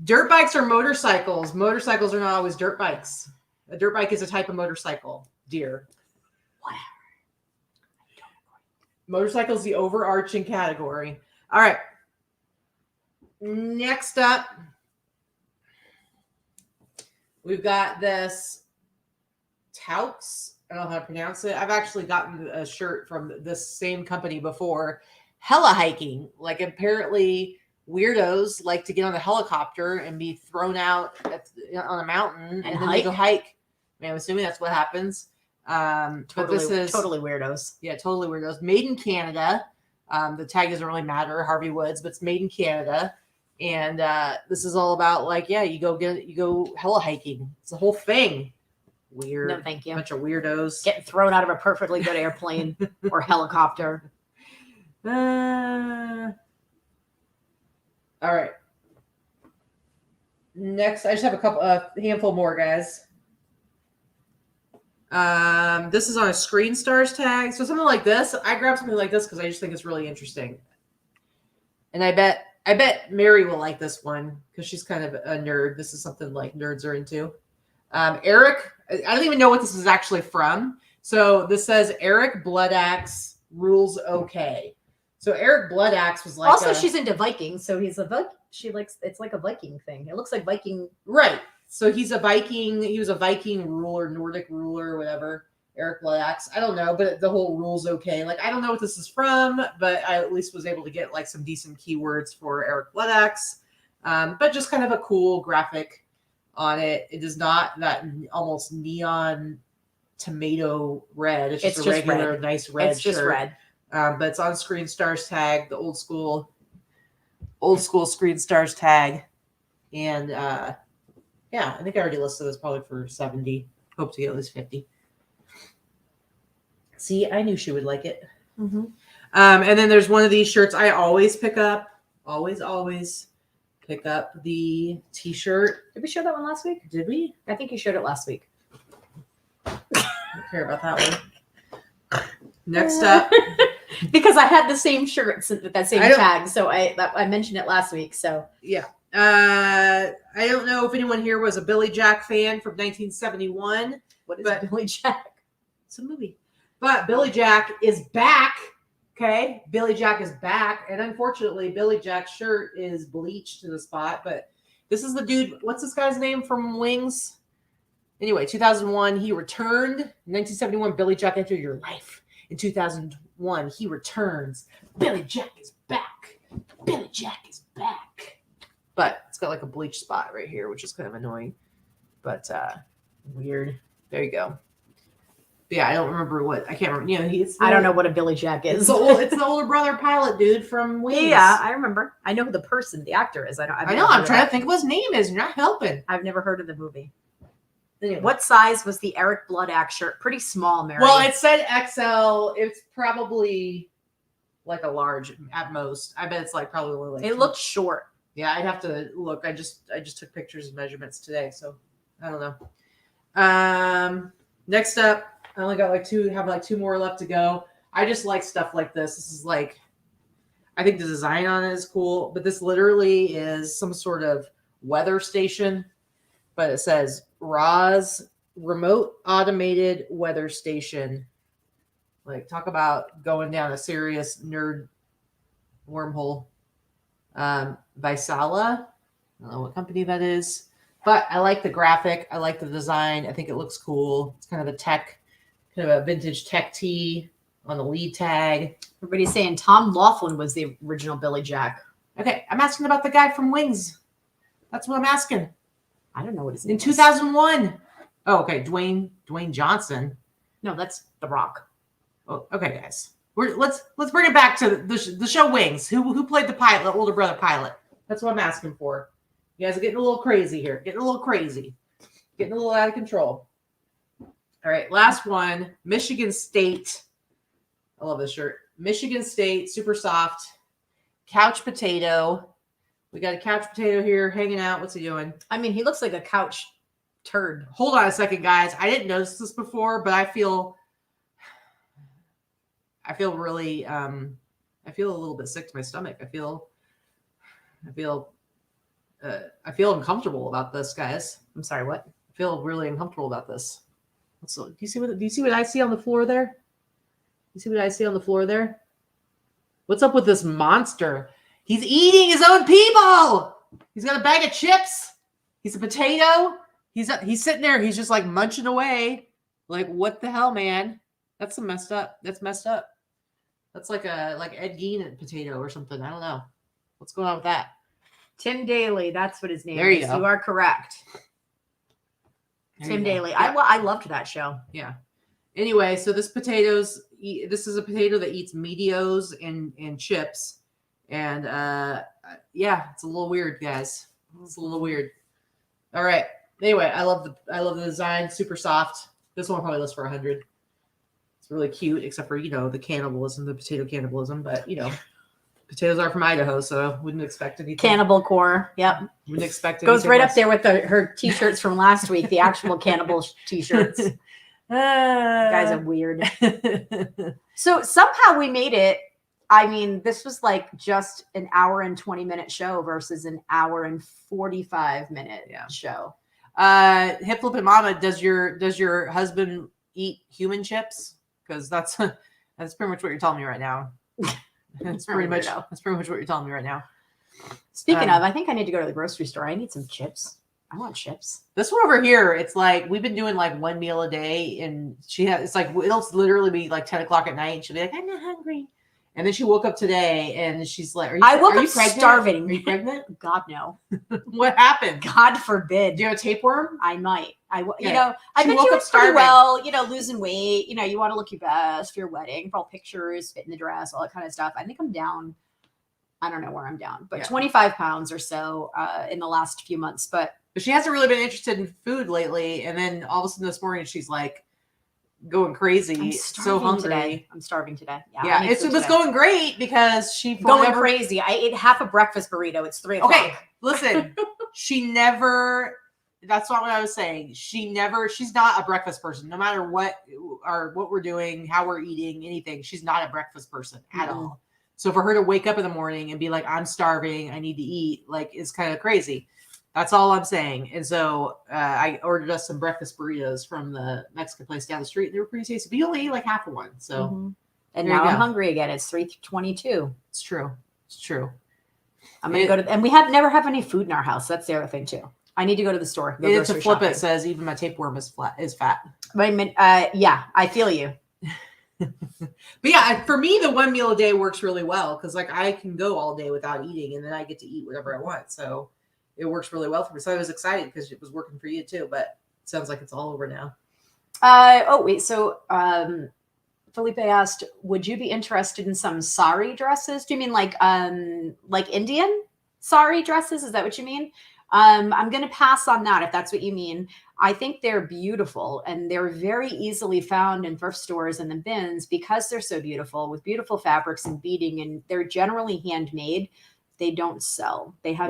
Speaker 2: Dirt bikes are motorcycles. Motorcycles are not always dirt bikes. A dirt bike is a type of motorcycle, dear.
Speaker 1: Whatever.
Speaker 2: Motorcycle is the overarching category. All right. Next up, we've got this Touts. I don't know how to pronounce it. I've actually gotten a shirt from this same company before. Hella hiking. Like apparently weirdos like to get on a helicopter and be thrown out on a mountain and then they go hike. I mean, I'm assuming that's what happens. But this is
Speaker 1: totally weirdos.
Speaker 2: Yeah, totally weirdos. Made in Canada. The tag doesn't really matter, Harvey Woods, but it's made in Canada. And this is all about like, yeah, you go hella hiking. It's a whole thing. Weird.
Speaker 1: No, thank you.
Speaker 2: Bunch of weirdos.
Speaker 1: Getting thrown out of a perfectly good airplane or helicopter.
Speaker 2: All right. Next, I just have a handful more, guys. This is on a Screen Stars tag. So something like this. I grabbed something like this because I just think it's really interesting. And I bet Mary will like this one because she's kind of a nerd. This is something like nerds are into. Eric, I don't even know what this is actually from. So this says Eric Bloodaxe rules okay. So Eric Bloodaxe was like
Speaker 1: also she's into Vikings, so he's a Viking. She likes it's like a Viking thing. It looks like Viking.
Speaker 2: Right. So he's a Viking. He was a Viking ruler, Nordic ruler, whatever. Eric Bloodaxe. I don't know, but the whole rule's okay. Like I don't know what this is from, but I at least was able to get like some decent keywords for Eric Bloodaxe. But just kind of a cool graphic on it. It is not that almost neon tomato red. It's just a regular
Speaker 1: red.
Speaker 2: Nice red.
Speaker 1: It's just
Speaker 2: shirt.
Speaker 1: red.
Speaker 2: But it's on Screen Stars tag, the old school Screen Stars tag. And yeah, I think I already listed this probably for 70. Hope to get at least 50. See, I knew she would like it.
Speaker 1: Mm-hmm.
Speaker 2: And then there's one of these shirts I always pick up. Always pick up the t-shirt.
Speaker 1: Did we show that one last week?
Speaker 2: Did we?
Speaker 1: I think you showed it last week.
Speaker 2: I don't care about that one. Next up.
Speaker 1: Because I had the same shirts with that same tag, so I mentioned it last week. So
Speaker 2: yeah, I don't know if anyone here was a Billy Jack fan from 1971.
Speaker 1: What is Billy Jack?
Speaker 2: It's a movie, but Billy Jack is back. Okay, Billy Jack is back, and unfortunately, Billy Jack's shirt is bleached to the spot. But this is the dude. What's this guy's name from Wings? Anyway, 2001, he returned. 1971, Billy Jack entered your life. In 2001, he returns. Billy Jack is back. Billy Jack is back. But it's got like a bleach spot right here, which is kind of annoying. But weird. There you go. But yeah, I don't remember what. I can't remember. You know,
Speaker 1: I don't know what a Billy Jack is.
Speaker 2: It's the older brother pilot dude from Wings.
Speaker 1: Yeah, I remember. I know who the person, the actor is.
Speaker 2: I know. I'm trying to think of what his name is. You're not helping.
Speaker 1: I've never heard of the movie.
Speaker 2: Anyway.
Speaker 1: What size was the Eric Bloodaxe shirt? Pretty small, Mary.
Speaker 2: Well, it said XL. It's probably like a large at most. I bet it's like probably only like.
Speaker 1: It looked short.
Speaker 2: Yeah, I'd have to look. I just took pictures and measurements today, so I don't know. Next up, I only got have two more left to go. I just like stuff like this. This is like, I think the design on it is cool, but this literally is some sort of weather station. But it says ROS, Remote Automated Weather Station. Like, talk about going down a serious nerd wormhole. Visala. I don't know what company that is. But I like the graphic. I like the design. I think it looks cool. It's kind of a vintage tech tee on the lead tag.
Speaker 1: Everybody's saying Tom Laughlin was the original Billy Jack.
Speaker 2: Okay, I'm asking about the guy from Wings. That's what I'm asking.
Speaker 1: I don't know what his name
Speaker 2: in 2001. Oh, okay, Dwayne Johnson.
Speaker 1: No, that's The Rock.
Speaker 2: Oh, okay, guys. Let's bring it back to the show Wings. Who played the pilot, the older brother pilot? That's what I'm asking for. You guys are getting a little crazy here. Getting a little out of control. All right, last one. Michigan State. I love this shirt. Michigan State, super soft. Couch potato. We got a couch potato here hanging out. What's he doing?
Speaker 1: I mean, he looks like a couch turd.
Speaker 2: Hold on a second, guys. I didn't notice this before, but I feel really I feel a little bit sick to my stomach. I feel uncomfortable about this, guys.
Speaker 1: I'm sorry, what?
Speaker 2: I feel really uncomfortable about this. So, do you see what I see on the floor there? You see what I see on the floor there? What's up with this monster? He's eating his own people. He's got a bag of chips. He's a potato. He's sitting there. He's just like munching away. Like, what the hell, man? That's some messed up. That's messed up. That's like Ed Gein potato or something. I don't know. What's going on with that?
Speaker 1: Tim Daly. That's what his name
Speaker 2: There you
Speaker 1: is.
Speaker 2: go.
Speaker 1: You are correct. Tim Daly.
Speaker 2: Yeah.
Speaker 1: I loved that show.
Speaker 2: Yeah. Anyway, so this is a potato that eats Meteos and chips. And yeah, it's a little weird, guys. It's a little weird. All right. Anyway, I love the design. Super soft. This one probably lists for 100. It's really cute, except for, the cannibalism, the potato cannibalism. But, potatoes are from Idaho, so I wouldn't expect anything.
Speaker 1: Cannibal core. Yep.
Speaker 2: Wouldn't expect
Speaker 1: Goes
Speaker 2: anything
Speaker 1: right
Speaker 2: less.
Speaker 1: up there with her t-shirts from last week, the actual cannibal t-shirts. Guys are weird. So somehow we made it. I mean, this was like just an hour and 20-minute show versus an hour and 45-minute show.
Speaker 2: Hip Flip and Mama, does your husband eat human chips? Because that's pretty much what you're telling me right now. That's pretty much what you're telling me right now.
Speaker 1: Speaking of, I think I need to go to the grocery store. I need some chips. I want chips.
Speaker 2: This one over here, it's like we've been doing like one meal a day, and it's like it'll literally be like 10 o'clock at night, and she'll be like, "I'm not hungry," and then she woke up today, and she's like,
Speaker 1: I woke up
Speaker 2: pregnant?
Speaker 1: starving.
Speaker 2: Are you pregnant?
Speaker 1: God no.
Speaker 2: What happened?
Speaker 1: God forbid.
Speaker 2: Do you have a tapeworm?
Speaker 1: I might. I've
Speaker 2: She
Speaker 1: been
Speaker 2: woke
Speaker 1: doing
Speaker 2: up
Speaker 1: pretty
Speaker 2: starving.
Speaker 1: well. Losing weight. You want to look your best for your wedding, for all pictures, fit in the dress, all that kind of stuff. I think I'm down. I don't know where I'm down, but 25 pounds or so in the last few months. But
Speaker 2: she hasn't really been interested in food lately. And then all of a sudden this morning, she's like going crazy, so hungry.
Speaker 1: Today. I'm starving today.
Speaker 2: Yeah, it was going great because she
Speaker 1: going crazy. I ate half a breakfast burrito. It's 3 o'clock.
Speaker 2: Okay, listen, she never. That's not what I was saying. She's not a breakfast person. No matter what we're doing, how we're eating, anything, she's not a breakfast person at all. So for her to wake up in the morning and be like, "I'm starving, I need to eat," like, is kind of crazy. That's all I'm saying. And so I ordered us some breakfast burritos from the Mexican place down the street. They were pretty tasty, but you only eat like half of one. So,
Speaker 1: and now I'm hungry again. It's 3:22.
Speaker 2: It's true. It's true.
Speaker 1: I'm gonna go to, and we never have any food in our house. That's the other thing too. I need to go to the store.
Speaker 2: It's a flip. It says even my tapeworm is fat.
Speaker 1: Yeah, I feel you.
Speaker 2: But yeah, for me, the one meal a day works really well because like I can go all day without eating, and then I get to eat whatever I want. So it works really well for me. So I was excited because it was working for you too. But it sounds like it's all over now.
Speaker 1: Oh wait, so Felipe asked, "Would you be interested in some sari dresses? Do you mean like Indian sari dresses? Is that what you mean?" I'm going to pass on that if that's what you mean. I think they're beautiful and they're very easily found in thrift stores and the bins because they're so beautiful with beautiful fabrics and beading, and they're generally handmade. They don't sell. They have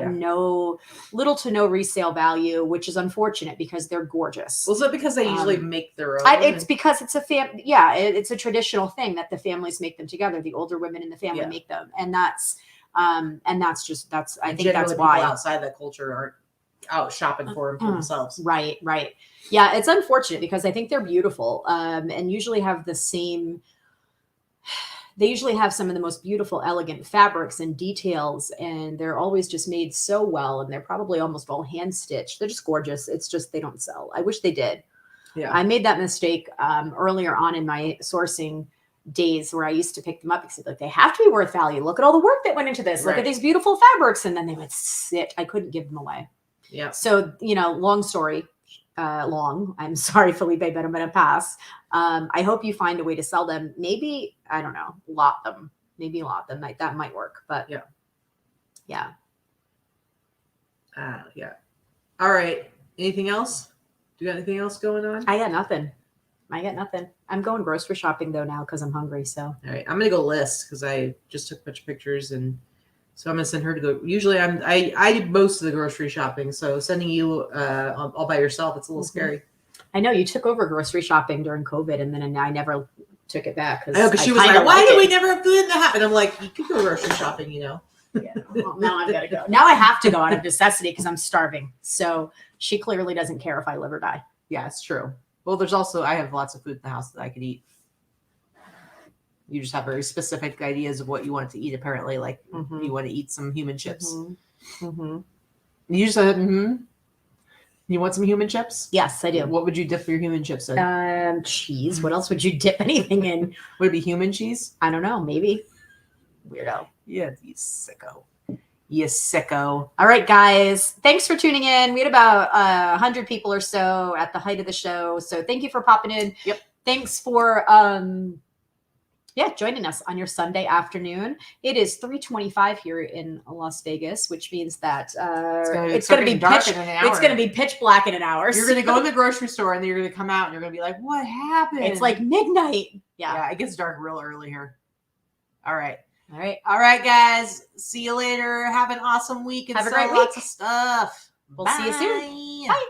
Speaker 1: little to no resale value, which is unfortunate because they're gorgeous.
Speaker 2: Well, is it because they usually make their own?
Speaker 1: It's because it's it's a traditional thing that the families make them together. The older women in the family make them. And that's I think that's why
Speaker 2: people outside that culture aren't out shopping for themselves.
Speaker 1: Right. Yeah, it's unfortunate because I think they're beautiful and usually have the same. They usually have some of the most beautiful, elegant fabrics and details, and they're always just made so well. And they're probably almost all hand stitched. They're just gorgeous. It's just they don't sell. I wish they did. Yeah, I made that mistake earlier on in my sourcing days where I used to pick them up because like they have to be worth value. Look at all the work that went into this. Look at these beautiful fabrics, and then they would sit. I couldn't give them away. Yeah. So long story long. I'm sorry, Felipe, but I'm going to pass. I hope you find a way to sell them. Maybe I don't know, lot them. Maybe lot them. That might work. But yeah.
Speaker 2: Yeah. All right. Anything else? Do you got anything else going on?
Speaker 1: I got nothing. I'm going grocery shopping though now because I'm hungry. So
Speaker 2: all right, I'm gonna go list because I just took a bunch of pictures, and so I'm gonna send her to go. Usually I do most of the grocery shopping, so sending you all by yourself, it's a little scary.
Speaker 1: I know you took over grocery shopping during COVID, and then I never took it back
Speaker 2: because she was like, "Why did we never have food in the house?" And I'm like, "You could go grocery shopping,
Speaker 1: Yeah. Well, now I've got to go. Now I have to go out of necessity because I'm starving. So she clearly doesn't care if I live or die.
Speaker 2: Yeah, it's true. Well, there's also I have lots of food in the house that I could eat. You just have very specific ideas of what you want to eat. Apparently, like
Speaker 1: Mhm.
Speaker 2: you want to eat some human chips.
Speaker 1: Mhm.
Speaker 2: You just said, You want some human chips?
Speaker 1: Yes, I do.
Speaker 2: What would you dip your human chips in?
Speaker 1: Cheese. What else would you dip anything in?
Speaker 2: Would it be human cheese?
Speaker 1: I don't know. Maybe. Weirdo.
Speaker 2: Yeah, you sicko. You sicko.
Speaker 1: All right, guys. Thanks for tuning in. We had about 100 people or so at the height of the show. So thank you for popping in.
Speaker 2: Yep.
Speaker 1: Thanks for joining us on your Sunday afternoon. It is 3:25 here in Las Vegas, which means that it's going to be
Speaker 2: dark
Speaker 1: pitch.
Speaker 2: in an hour.
Speaker 1: It's going to be pitch black in an hour.
Speaker 2: You're going to go in the grocery store and then you're going to come out and you're going to be like, "What happened?"
Speaker 1: It's like midnight.
Speaker 2: Yeah, it gets dark real early here. All right.
Speaker 1: All right,
Speaker 2: guys. See you later. Have an awesome week and
Speaker 1: have a
Speaker 2: sell
Speaker 1: great
Speaker 2: lots
Speaker 1: week.
Speaker 2: of stuff.
Speaker 1: We'll see you soon.
Speaker 2: Bye.
Speaker 1: Bye.